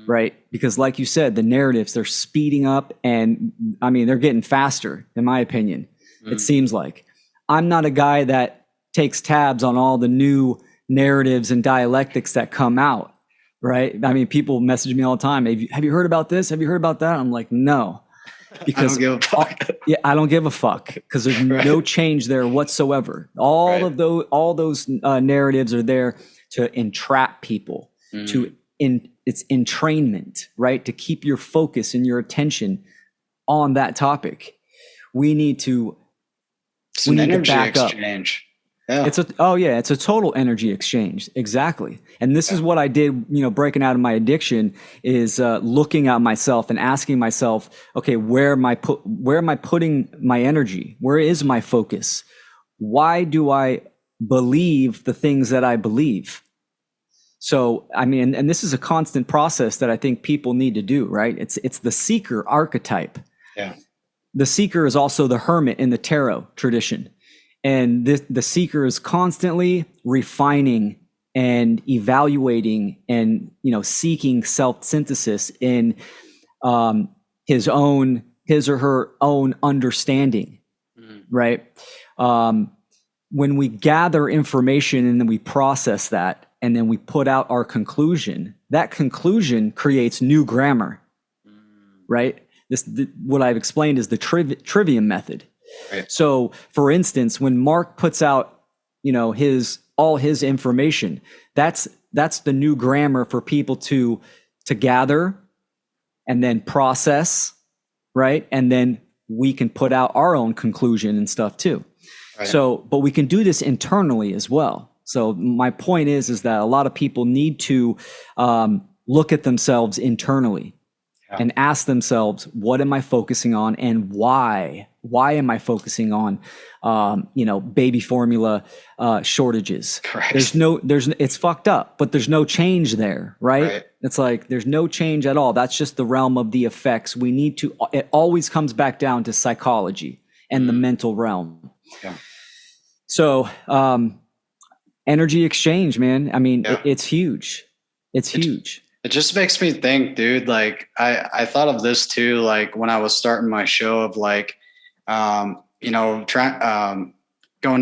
right? Because like you said, the narratives, they're speeding up, and I mean, they're getting faster, in my opinion. It seems like. I'm not a guy that takes tabs on all the new narratives and dialectics that come out, right? I mean, people message me all the time. Have you heard about this? Have you heard about that? I'm like, no. Because I don't give a fuck. I don't give a fuck, because there's no change there whatsoever. All those narratives are there to entrap people. It's entrainment, right? To keep your focus and your attention on that topic. We need to back exchange. Up. Yeah. It's a total energy exchange. Exactly. And this is what I did, breaking out of my addiction, is looking at myself and asking myself, okay, where am I putting my energy? Where is my focus? Why do I believe the things that I believe? So, I mean, and this is a constant process that I think people need to do, right? It's the seeker archetype. Yeah. The seeker is also the hermit in the tarot tradition. And the seeker is constantly refining and evaluating and, seeking self-synthesis in his or her own understanding, right? When we gather information and then we process that, and then we put out our conclusion, that conclusion creates new grammar, right? What I've explained is the Trivium Method. Right. So, for instance, when Mark puts out, all his information, that's the new grammar for people to gather and then process, right? And then we can put out our own conclusion and stuff too. Right. So, but we can do this internally as well. So my point is that a lot of people need to look at themselves internally and ask themselves, what am I focusing on, and why? Why am I focusing on, baby formula shortages? Correct. It's fucked up, but there's no change there, right? It's like there's no change at all. That's just the realm of the effects. It always comes back down to psychology and the mental realm. Yeah. So, energy exchange, man. I mean, it's huge. It's huge. It just makes me think, dude, like I thought of this too, like when I was starting my show of like, going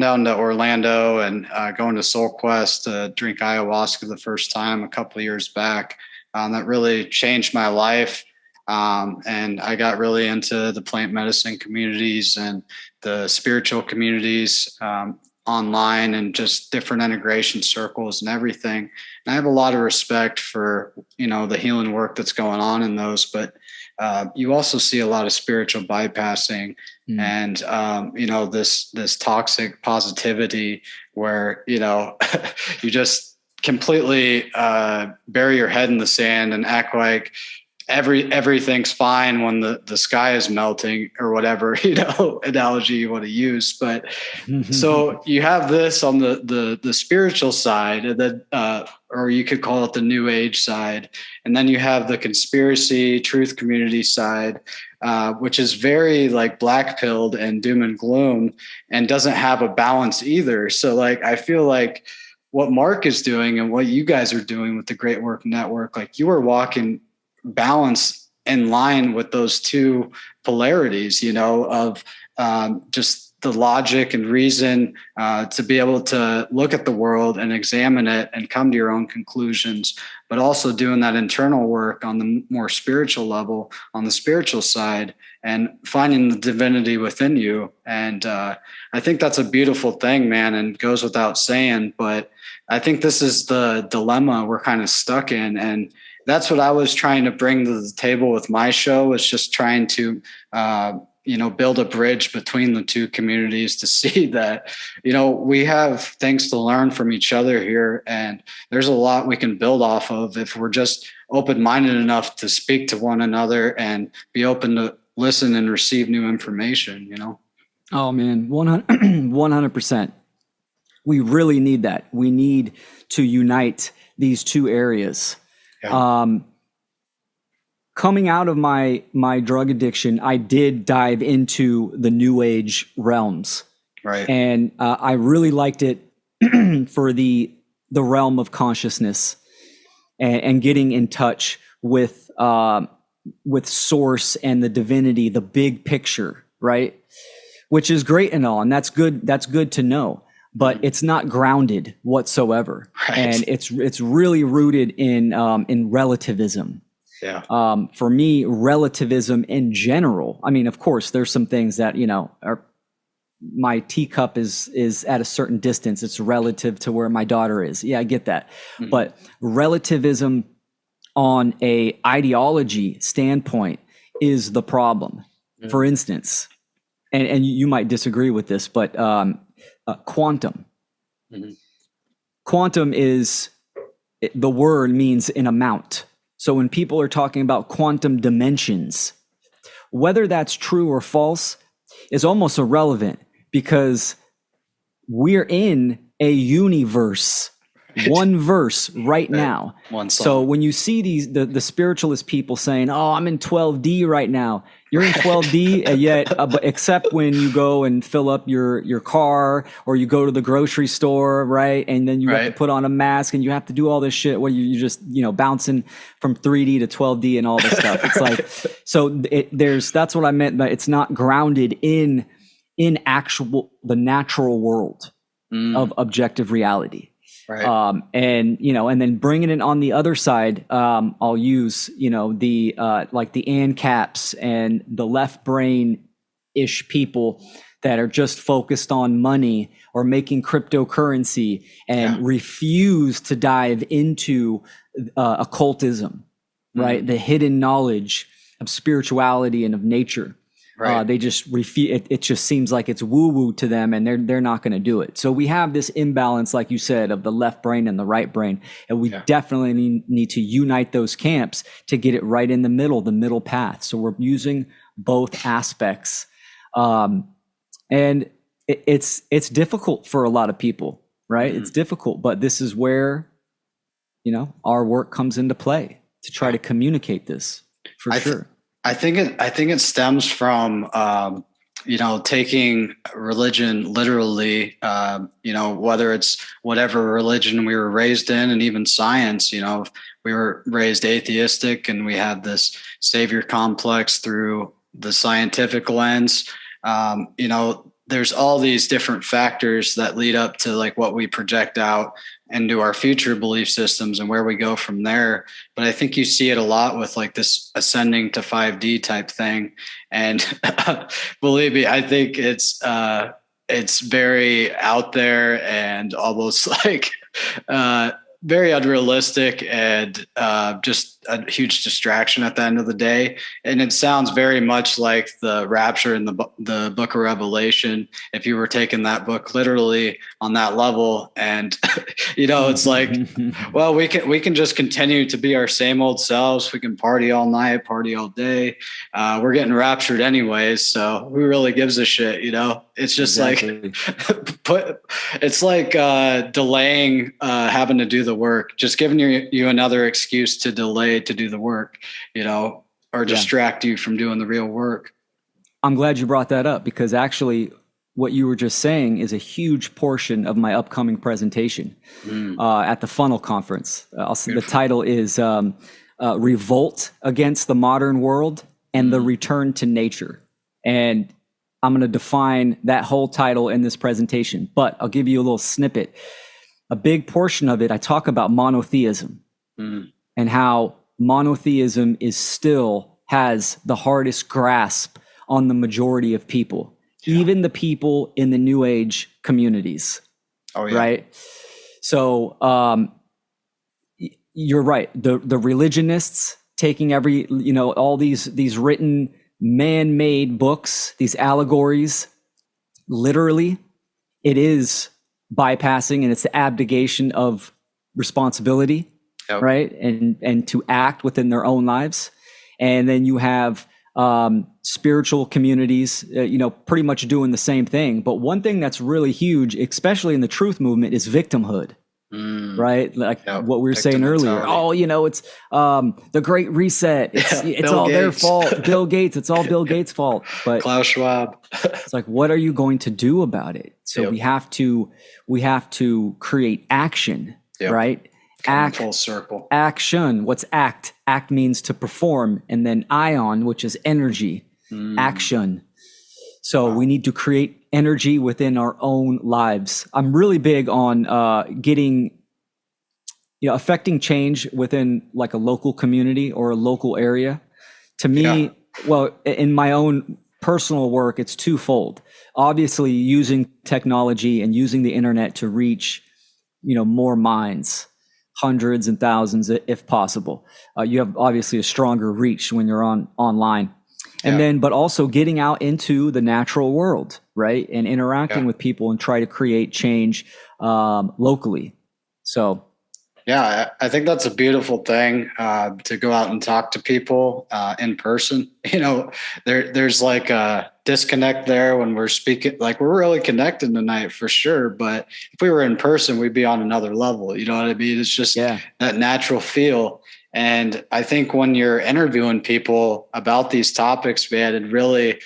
down to Orlando and going to Soul Quest to drink ayahuasca the first time a couple of years back. That really changed my life. And I got really into the plant medicine communities and the spiritual communities online, and just different integration circles and everything. And I have a lot of respect for, the healing work that's going on in those, but you also see a lot of spiritual bypassing and, this toxic positivity where, you just completely bury your head in the sand and act like everything's fine when the sky is melting or whatever, analogy you want to use. But so you have this on the spiritual side, and then or you could call it the new age side. And then you have the conspiracy truth community side, which is very like black pilled and doom and gloom and doesn't have a balance either. So like, I feel like what Mark is doing and what you guys are doing with the Great Work Network, like you are walking balance in line with those two polarities, of just the logic and reason to be able to look at the world and examine it and come to your own conclusions, but also doing that internal work on the more spiritual level, on the spiritual side, and finding the divinity within you. And I think that's a beautiful thing, man, and goes without saying. But I think this is the dilemma we're kind of stuck in. And that's what I was trying to bring to the table with my show, is just trying to, build a bridge between the two communities to see that, we have things to learn from each other here. And there's a lot we can build off of if we're just open-minded enough to speak to one another and be open to listen and receive new information, Oh man, 100%. We really need that. We need to unite these two areas. Yeah. Coming out of my drug addiction, I did dive into the new age realms. Right. And I really liked it for the realm of consciousness and getting in touch with source and the divinity, the big picture, right? Which is great and all, and that's good. That's good to know, but it's not grounded whatsoever, right. And it's really rooted in relativism. Yeah. For me, relativism in general. I mean, of course, there's some things that are. My teacup is at a certain distance. It's relative to where my daughter is. Yeah, I get that. Mm-hmm. But relativism on a ideology standpoint is the problem. Mm-hmm. For instance, and you might disagree with this, but quantum. Mm-hmm. Quantum is, the word means an amount. So when people are talking about quantum dimensions, whether that's true or false is almost irrelevant, because we're in a universe, one verse right now. One song. So when you see the spiritualist people saying, "Oh, I'm in 12D right now," you're in 12D, yet except when you go and fill up your car, or you go to the grocery store, right? And then you have to put on a mask and you have to do all this shit where you just bouncing from 3D to 12D and all this stuff. It's like, so that's what I meant, but it's not grounded in actual the natural world of objective reality. Right. And then bringing it on the other side, I'll use, the like the ANCAPs and the left brain ish people that are just focused on money or making cryptocurrency and refuse to dive into occultism, right? The hidden knowledge of spirituality and of nature. Right. They just refuse. It just seems like it's woo-woo to them, and they're not going to do it. So we have this imbalance, like you said, of the left brain and the right brain, and we definitely need to unite those camps to get it right in the middle path. So we're using both aspects, and it's difficult for a lot of people, right? It's difficult, but this is where our work comes into play to try to communicate this for sure. I think it stems from taking religion literally. Whether it's whatever religion we were raised in, and even science. We were raised atheistic, and we had this savior complex through the scientific lens. There's all these different factors that lead up to like what we project out into our future belief systems and where we go from there. But I think you see it a lot with like this ascending to 5D type thing. And believe me, I think it's very out there and almost like very unrealistic and just a huge distraction at the end of the day. And it sounds very much like the rapture in the book of Revelation, if you were taking that book literally on that level. And, it's like, well, we can just continue to be our same old selves. We can party all night, party all day. We're getting raptured anyways. So who really gives a shit? It's just exactly. It's like delaying having to do the work, just giving you another excuse to delay to do the work, or distract you from doing the real work. I'm glad you brought that up, because actually what you were just saying is a huge portion of my upcoming presentation at the Funnel Conference. The title is Revolt Against the Modern World and the Return to Nature. And I'm going to define that whole title in this presentation, but I'll give you a little snippet. A big portion of it, I talk about monotheism and how monotheism still has the hardest grasp on the majority of people, even the people in the New Age communities. Oh, yeah. Right? So you're right. The religionists taking all these written man-made books, these allegories, literally, it is bypassing, and it's the abdication of responsibility, right? And to act within their own lives. And then you have spiritual communities, pretty much doing the same thing. But one thing that's really huge, especially in the truth movement, is victimhood. Right? Like what we were saying earlier. Oh, it's the Great Reset. It's all their fault. Bill Gates. It's all Bill Gates' fault. But Klaus Schwab. It's like, what are you going to do about it? So we have to create action, right? Act, full circle. Action. What's act? Act means to perform, and then ion, which is energy. Action. So we need to create energy within our own lives. I'm really big on affecting change within like a local community or a local area. To me, well, in my own personal work, it's twofold. Obviously, using technology and using the internet to reach, more minds, hundreds and thousands if possible. You have obviously a stronger reach when you're online. And then, but also getting out into the natural world, right? And interacting with people and try to create change locally. So. Yeah, I think that's a beautiful thing to go out and talk to people in person. There's like a disconnect there when we're speaking, like we're really connected tonight for sure. But if we were in person, we'd be on another level. You know what I mean? It's just that natural feel. And I think when you're interviewing people about these topics, man, it really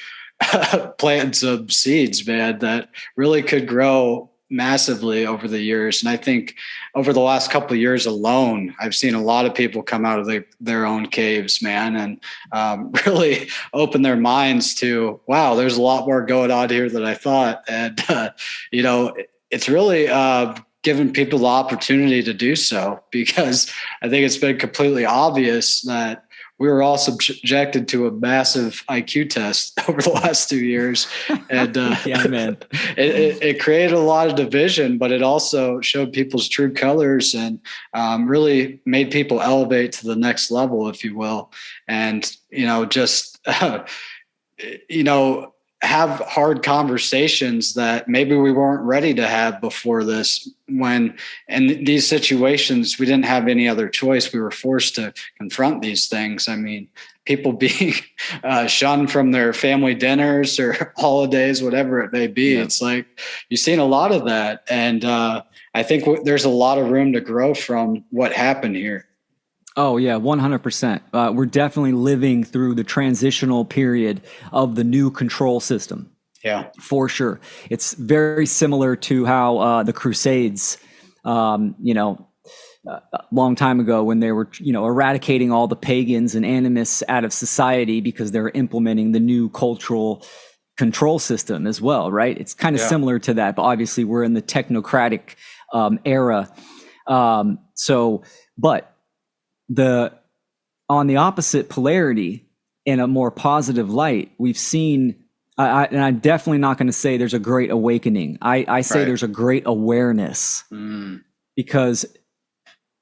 plants some seeds, man, that really could grow massively over the years. And I think over the last couple of years alone, I've seen a lot of people come out of their own caves, man, and really open their minds to, wow, there's a lot more going on here than I thought. And, it's really giving people the opportunity to do so, because I think it's been completely obvious that we were all subjected to a massive IQ test over the last 2 years. And it created a lot of division, but it also showed people's true colors and really made people elevate to the next level, if you will. And, have hard conversations that maybe we weren't ready to have before this, when in these situations we didn't have any other choice. We were forced to confront these things. I mean, people being shunned from their family dinners or holidays, whatever it may be. It's like you've seen a lot of that. And I think there's a lot of room to grow from what happened here. Oh, yeah, 100%. We're definitely living through the transitional period of the new control system. Yeah, for sure. It's very similar to how the Crusades, a long time ago, when they were, eradicating all the pagans and animists out of society because they're implementing the new cultural control system as well, right? It's kind of similar to that, but obviously we're in the technocratic era. But on the opposite polarity, in a more positive light, we've seen, and I'm definitely not going to say there's a great awakening. I say there's a great awareness, because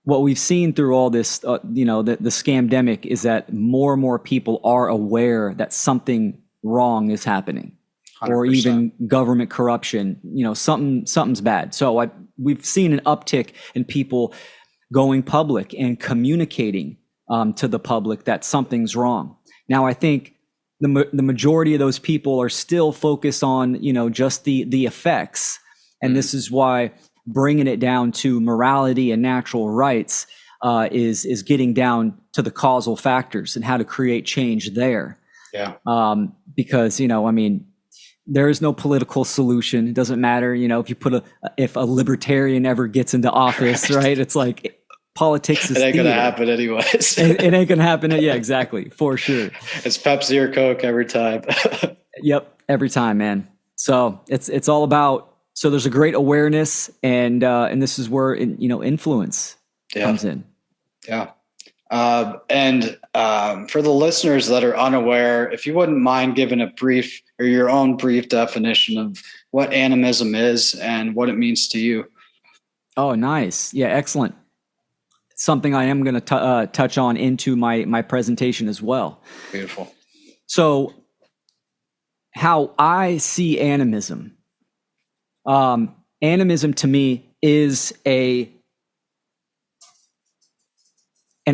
what we've seen through all this, the scamdemic, is that more and more people are aware that something wrong is happening, 100%. or even government corruption. Something's bad. So we've seen an uptick in people going public and communicating to the public that something's wrong. Now, I think the majority of those people are still focused on, just the effects. And this is why bringing it down to morality and natural rights is getting down to the causal factors and how to create change there. Yeah. Because, there is no political solution. It doesn't matter, if a libertarian ever gets into office, right? It's like politics is it ain't theater. gonna happen anyways. It ain't gonna happen. Yeah, exactly, for sure. It's Pepsi or Coke every time. Yep, every time, man. So it's all about. So there's a great awareness, and this is where influence comes in. Yeah. And for the listeners that are unaware, if you wouldn't mind giving a brief or your own brief definition of what animism is and what it means to you. Oh, nice. Yeah, excellent. Something I am going to touch on into my presentation as well. Beautiful. So how I see animism, animism to me is an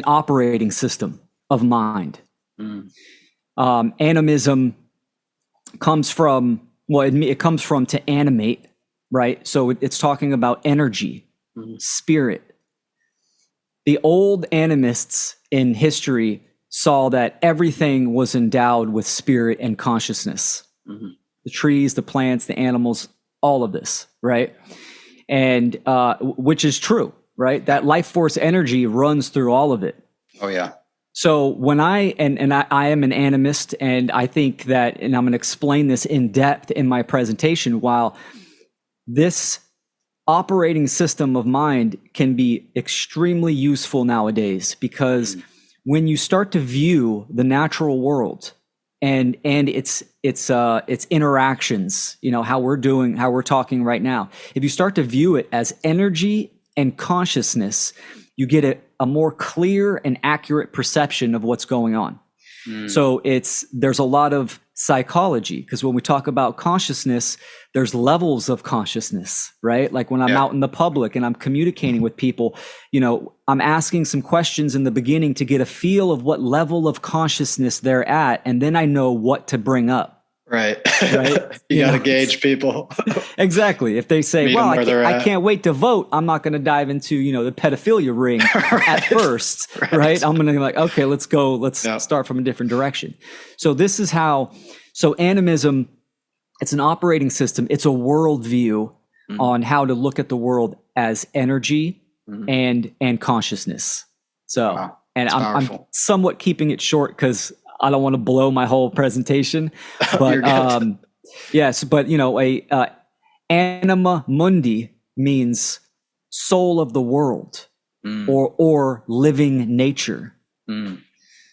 operating system of mind. Animism comes from, it comes from to animate, right? So it's talking about energy, spirit. The old animists in history saw that everything was endowed with spirit and consciousness. The trees, the plants, the animals, all of this, right? And which is true, right? That life force energy runs through all of it. Oh, yeah. So when I am an animist, and I think that, and I'm going to explain this in depth in my presentation, while this operating system of mind can be extremely useful nowadays, because when you start to view the natural world and its interactions, how we're talking right now, if you start to view it as energy and consciousness, you get a more clear and accurate perception of what's going on. So there's a lot of psychology, because when we talk about consciousness, there's levels of consciousness, right? Like when I'm out in the public and I'm communicating with people, I'm asking some questions in the beginning to get a feel of what level of consciousness they're at, and then I know what to bring up. Right. You got to gauge people. Exactly. If they say, well, I can't wait to vote, I'm not going to dive into, the pedophilia ring at first, right? I'm going to be like, okay, let's start from a different direction. So this is so animism, it's an operating system. It's a worldview on how to look at the world as energy and consciousness. So, and I'm somewhat keeping it short because I don't want to blow my whole presentation, but yes, but anima mundi means soul of the world, or living nature.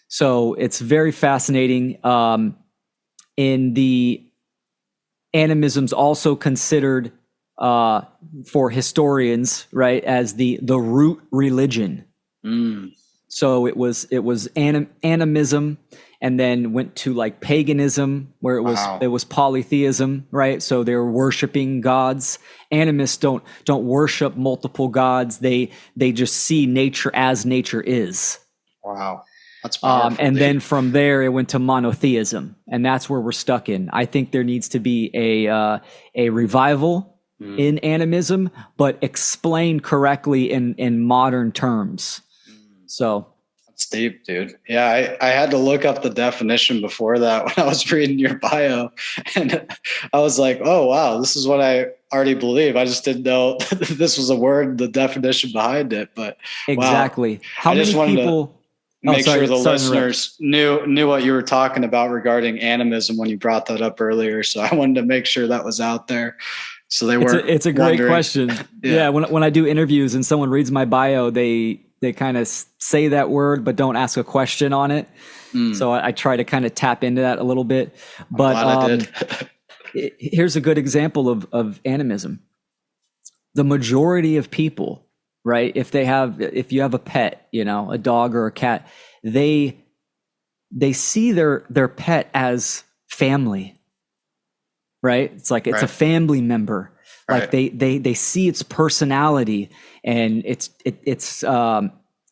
So it's very fascinating. In the animism's also considered for historians, right, as the root religion. So it was animism, and then went to like paganism, where it was polytheism, right? So they were worshiping gods. Animists don't worship multiple gods. They just see nature as nature is. Wow, that's powerful. And then from there it went to monotheism, and that's where we're stuck in. I think there needs to be a revival in animism, but explained correctly in modern terms. So. That's deep, dude. Yeah, I had to look up the definition before that when I was reading your bio, and I was like, oh, wow, this is what I already believe. I just didn't know this was a word, the definition behind it. But exactly. Wow. How many people make sure the listeners knew what you were talking about regarding animism when you brought that up earlier. So I wanted to make sure that was out there. So they were. It's a great question. Yeah. When I do interviews and someone reads my bio, they kind of say that word, but don't ask a question on it. So I try to kind of tap into that a little bit. But I did. Here's a good example of animism. The majority of people right? If you have a pet, a dog or a cat, they see their pet as family, right? It's like it's a family member. Like they see its personality and its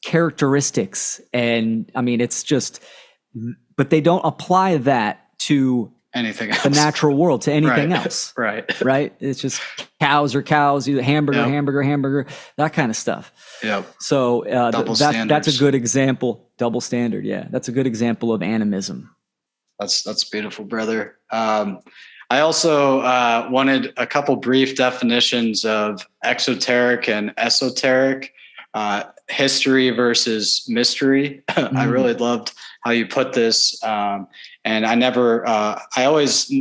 characteristics, and I mean it's just, but they don't apply that to anything else, the natural world, to anything else. Right. It's just cows are cows, hamburger, that kind of stuff. Yep. So that's a good example. Double standard. Yeah. That's a good example of animism. That's beautiful, brother. I also wanted a couple brief definitions of exoteric and esoteric, history versus mystery. I really loved how you put this. And I always,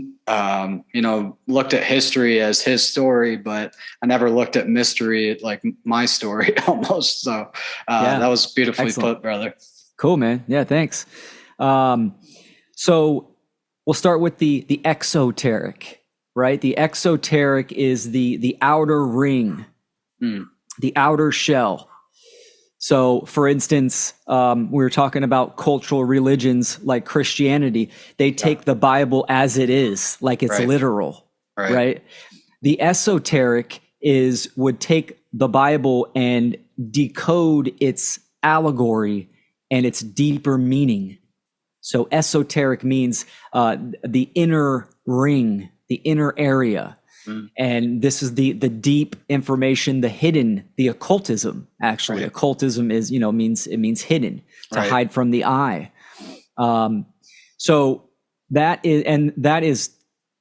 looked at history as his story, but I never looked at mystery like my story almost. So that was beautifully put, brother. Cool, man. Yeah, thanks. So we'll start with the exoteric, right? The exoteric is the outer ring, the outer shell. So, for instance, we were talking about cultural religions like Christianity. They take the Bible as it is, like it's literal, right? The esoteric would take the Bible and decode its allegory and its deeper meaning. So, esoteric means the inner ring, the inner area. And this is the deep information, the hidden, the occultism. Actually, occultism is means hidden, to hide from the eye. So that is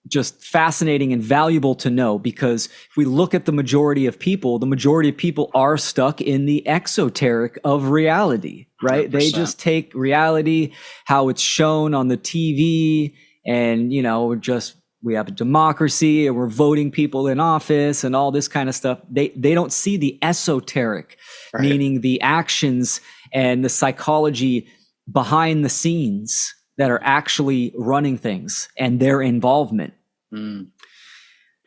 just fascinating and valuable to know, because if we look at the majority of people are stuck in the exoteric of reality, right? 100%. They just take reality, how it's shown on the TV, and we have a democracy and we're voting people in office and all this kind of stuff. They don't see the esoteric, meaning the actions and the psychology behind the scenes that are actually running things and their involvement.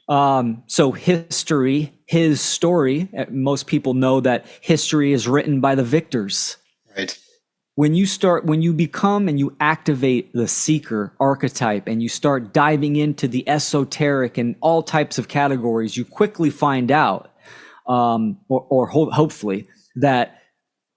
So history, his story, most people know that history is written by the victors. Right. When you become and you activate the seeker archetype and you start diving into the esoteric and all types of categories, you quickly find out, hopefully, that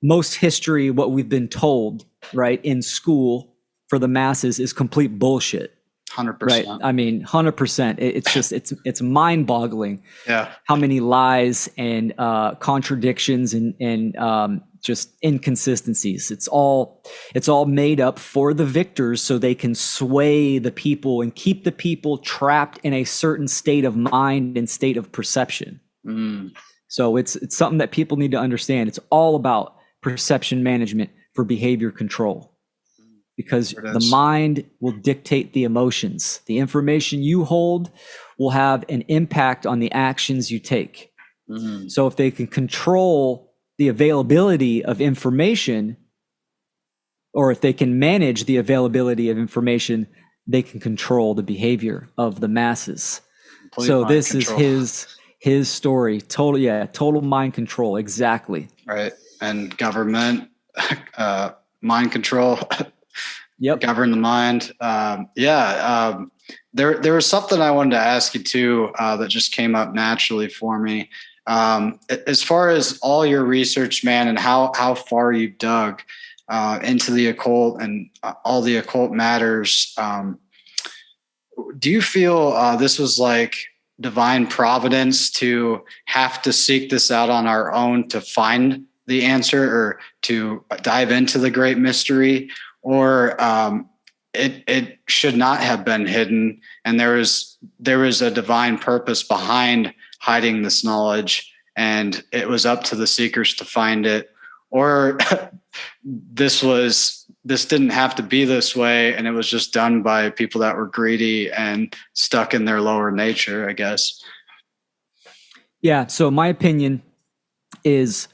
most history, what we've been told, right, in school for the masses, is complete bullshit. 100%. Right. I mean, 100%. It's just, it's mind boggling. Yeah. How many lies and contradictions and just inconsistencies. It's all made up for the victors so they can sway the people and keep the people trapped in a certain state of mind and state of perception. So it's something that people need to understand. It's all about perception management for behavior control, because the mind will dictate the emotions. The information you hold will have an impact on the actions you take. So if they can control the availability of information, or if they can manage the availability of information, they can control the behavior of the masses. So this is his story. Total mind control. Exactly. Right. And government, mind control. Yep. Govern the mind. There was something I wanted to ask you too, that just came up naturally for me. As far as all your research, man, and how far you dug into the occult and all the occult matters, do you feel this was like divine providence to have to seek this out on our own to find the answer or to dive into the great mystery, or it should not have been hidden and there is a divine purpose behind hiding this knowledge, and it was up to the seekers to find it? Or this didn't have to be this way, and it was just done by people that were greedy and stuck in their lower nature, I guess. Yeah. So my opinion is,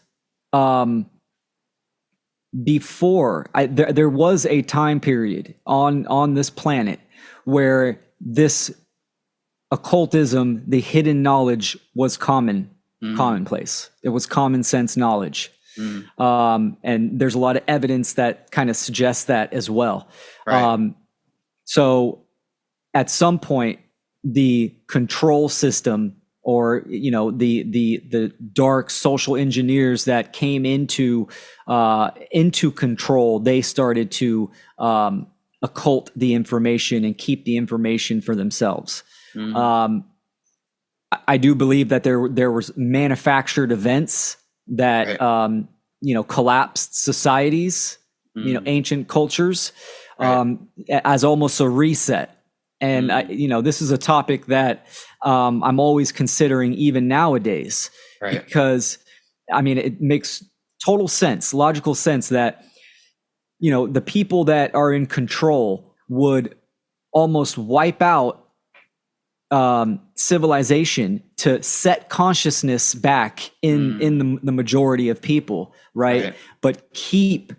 there was a time period on this planet where this occultism, the hidden knowledge, was common. commonplace. It was common sense knowledge. And there's a lot of evidence that kind of suggests that as well. Right. So at some point, the control system, or the dark social engineers that came into control, they started to occult the information and keep the information for themselves. I do believe that there was manufactured events that collapsed societies, ancient cultures, as almost a reset. And this is a topic that I'm always considering even nowadays, because it makes total sense, logical sense that the people that are in control would almost wipe out civilization to set consciousness back in the majority of people, right? But keep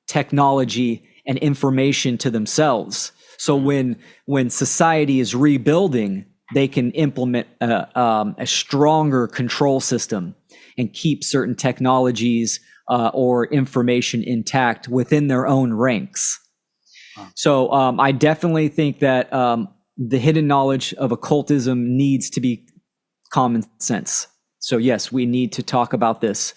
technology and information to themselves. So when society is rebuilding, they can implement a stronger control system and keep certain technologies or information intact within their own ranks. So I definitely think that the hidden knowledge of occultism needs to be common sense. So yes, we need to talk about this.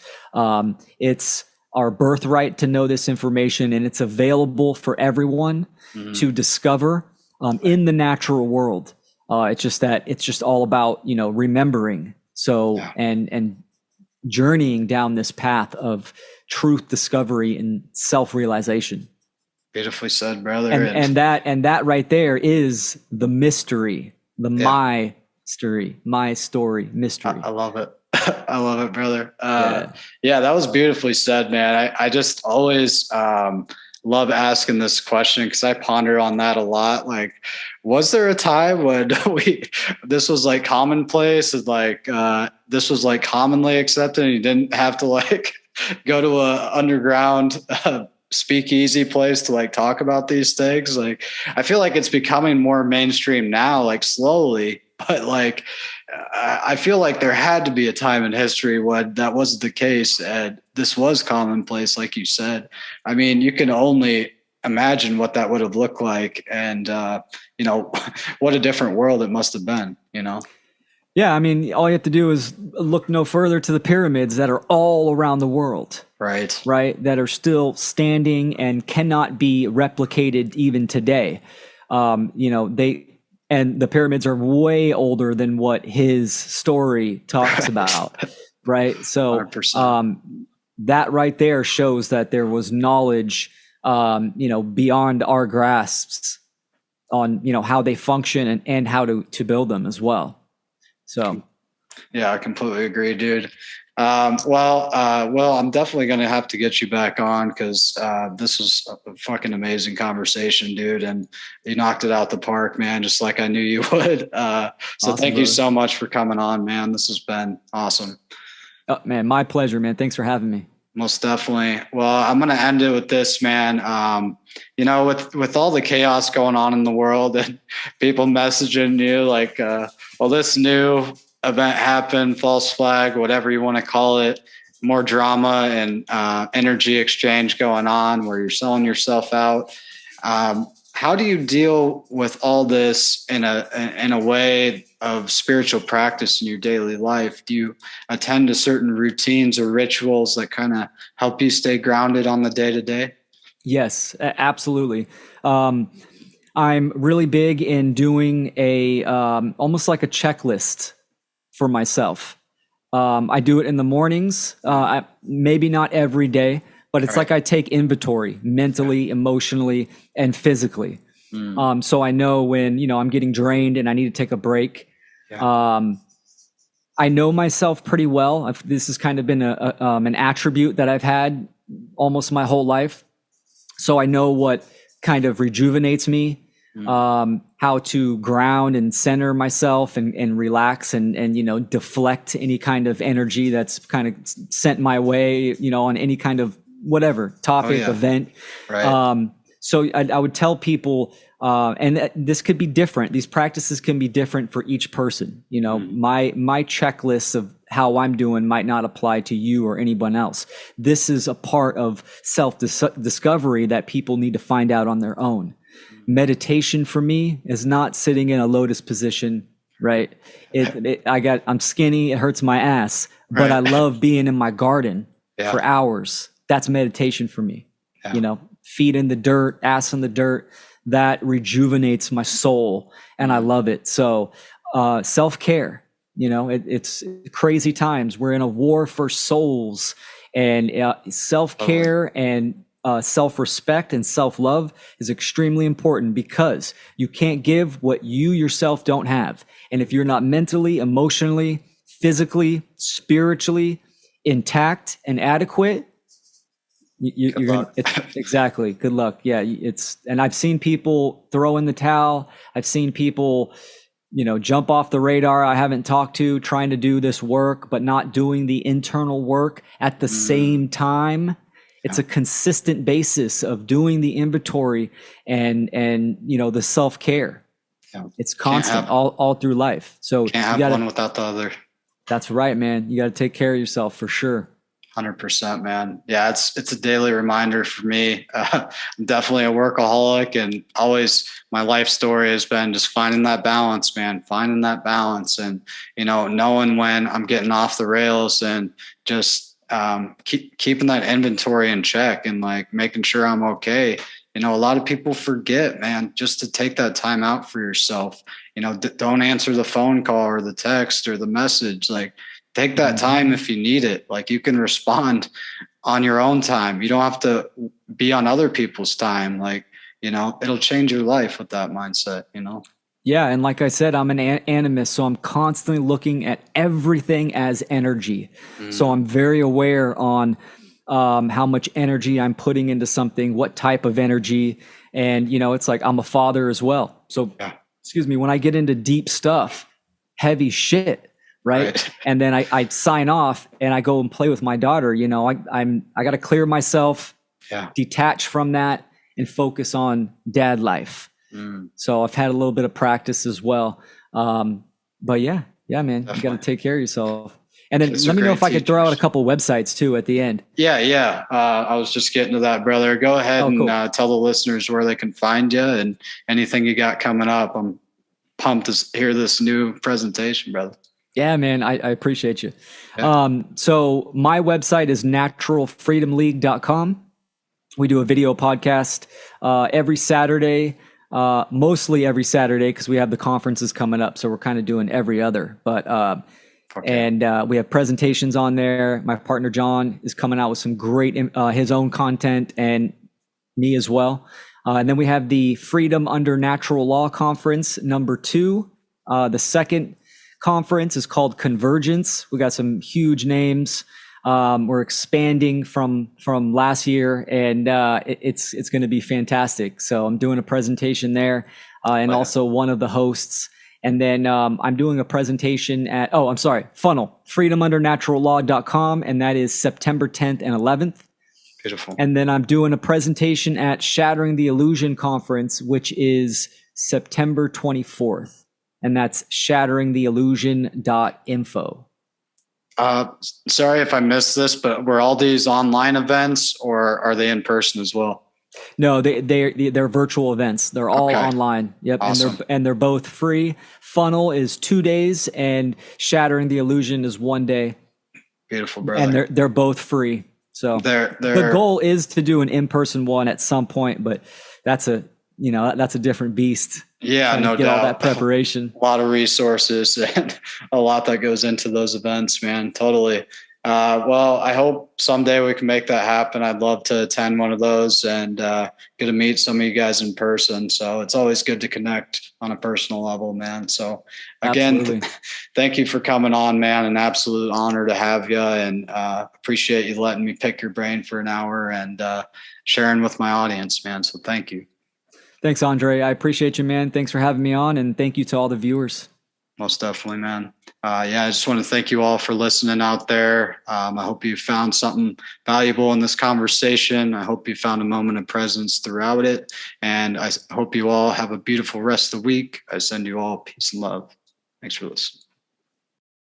It's our birthright to know this information, and it's available for everyone to discover in the natural world. It's just all about remembering. So and journeying down this path of truth discovery and self-realization. Beautifully said, brother. And that right there is the mystery, my story mystery. I love it. I love it, brother. That was beautifully said, man. I just always love asking this question because I ponder on that a lot. Like, was there a time when this was like commonplace, and like this was like commonly accepted, and you didn't have to like go to a underground speakeasy place to like talk about these things? Like, I feel like it's becoming more mainstream now, like slowly, but like I feel like there had to be a time in history when that wasn't the case, and this was commonplace, like you said. I mean, you can only imagine what that would have looked like, and what a different world it must have been. Yeah, I mean, all you have to do is look no further to the pyramids that are all around the world. Right, that are still standing and cannot be replicated even today. And the pyramids are way older than what his story talks about, right? So 100%. That right there shows that there was knowledge, beyond our grasps on, how they function and how to build them as well. So, yeah, I completely agree, dude. Well, I'm definitely going to have to get you back on because this was a fucking amazing conversation, dude. And you knocked it out the park, man, just like I knew you would. So awesome, thank you so much for coming on, man. This has been awesome. Oh, man, my pleasure, man. Thanks for having me. Most definitely. Well, I'm going to end it with this, man. With all the chaos going on in the world and people messaging you like, this new event happened, false flag, whatever you want to call it, more drama and energy exchange going on where you're selling yourself out. How do you deal with all this in a way of spiritual practice in your daily life? Do you attend to certain routines or rituals that kind of help you stay grounded on the day-to-day? Yes, absolutely. I'm really big in doing a almost like a checklist for myself. I do it in the mornings, maybe not every day, but it's like I take inventory mentally, emotionally, and physically. So I know when, I'm getting drained and I need to take a break. I know myself pretty well. This has kind of been an attribute that I've had almost my whole life. So I know what kind of rejuvenates me, how to ground and center myself and relax and deflect any kind of energy that's kind of sent my way, on any kind of whatever topic, event. So I would tell people, and this could be different. These practices can be different for each person. You know, my checklist of how I'm doing might not apply to you or anyone else. This is a part of self-discovery that people need to find out on their own. Meditation for me is not sitting in a lotus position, right? I'm skinny. It hurts my ass, but I love being in my garden for hours. That's meditation for me. You know, feet in the dirt, ass in the dirt, that rejuvenates my soul, and I love it. So self-care, you know, it's crazy times. We're in a war for souls, and self-care and self-respect and self-love is extremely important, because you can't give what you yourself don't have. And if you're not mentally, emotionally, physically, spiritually intact and adequate, you're gonna, exactly. Good luck. Yeah. And I've seen people throw in the towel. I've seen people, you know, jump off the radar I haven't talked to, trying to do this work, but not doing the internal work at the same time. It's a consistent basis of doing the inventory and, you know, the self-care. Yeah. It's constant all through life. So can't have one without the other. That's right, man. You got to take care of yourself for sure. 100%, man. Yeah, it's a daily reminder for me. I'm definitely a workaholic, and always my life story has been just finding that balance, man, finding that balance, and, you know, knowing when I'm getting off the rails, and just keeping that inventory in check, and like making sure I'm okay. You know, a lot of people forget, man, just to take that time out for yourself. You know, don't answer the phone call or the text or the message. Like, take that time if you need it. Like, you can respond on your own time. You don't have to be on other people's time. Like, you know, it'll change your life with that mindset, you know? Yeah. And like I said, I'm an animist, so I'm constantly looking at everything as energy. So I'm very aware on how much energy I'm putting into something, what type of energy. And, you know, it's like I'm a father as well. So, excuse me, when I get into deep stuff, heavy shit, right? And then I sign off and I go and play with my daughter. You know, I got to clear myself, detach from that, and focus on dad life. So I've had a little bit of practice as well. But yeah, man, definitely. You got to take care of yourself. And then let me know if I could throw out a couple websites too at the end. Yeah. I was just getting to that, brother. Go ahead and tell the listeners where they can find you and anything you got coming up. I'm pumped to hear this new presentation, brother. Yeah, man, I appreciate you. Yeah. So my website is naturalfreedomleague.com. We do a video podcast every Saturday, mostly every Saturday, because we have the conferences coming up. So we're kind of doing every other. But and we have presentations on there. My partner John is coming out with some great his own content, and me as well. And then we have the Freedom Under Natural Law Conference #2. The second conference is called Convergence. We got some huge names. We're expanding from last year, and it's going to be fantastic. So I'm doing a presentation there, and also one of the hosts. And then I'm doing a presentation at Funnel, freedomundernaturallaw.com, and that is September 10th and 11th. Beautiful. And then I'm doing a presentation at Shattering the Illusion Conference, which is September 24th. And that's shatteringtheillusion.info. Sorry if I missed this, but were all these online events, or are they in person as well? No, they're virtual events. They're all online. Yep. Awesome. And they're both free. Funnel is 2 days, and Shattering the Illusion is 1 day. Beautiful, brother. And they're both free. So the goal is to do an in-person one at some point, but that's a different beast. Yeah, no doubt. All that preparation. A lot of resources and a lot that goes into those events, man. Totally. Well, I hope someday we can make that happen. I'd love to attend one of those and get to meet some of you guys in person. So it's always good to connect on a personal level, man. So again, thank you for coming on, man. An absolute honor to have you, and appreciate you letting me pick your brain for an hour and sharing with my audience, man. So thank you. Thanks, Andre. I appreciate you, man. Thanks for having me on, and thank you to all the viewers. Most definitely, man. I just want to thank you all for listening out there. I hope you found something valuable in this conversation. I hope you found a moment of presence throughout it. And I hope you all have a beautiful rest of the week. I send you all peace and love. Thanks for listening.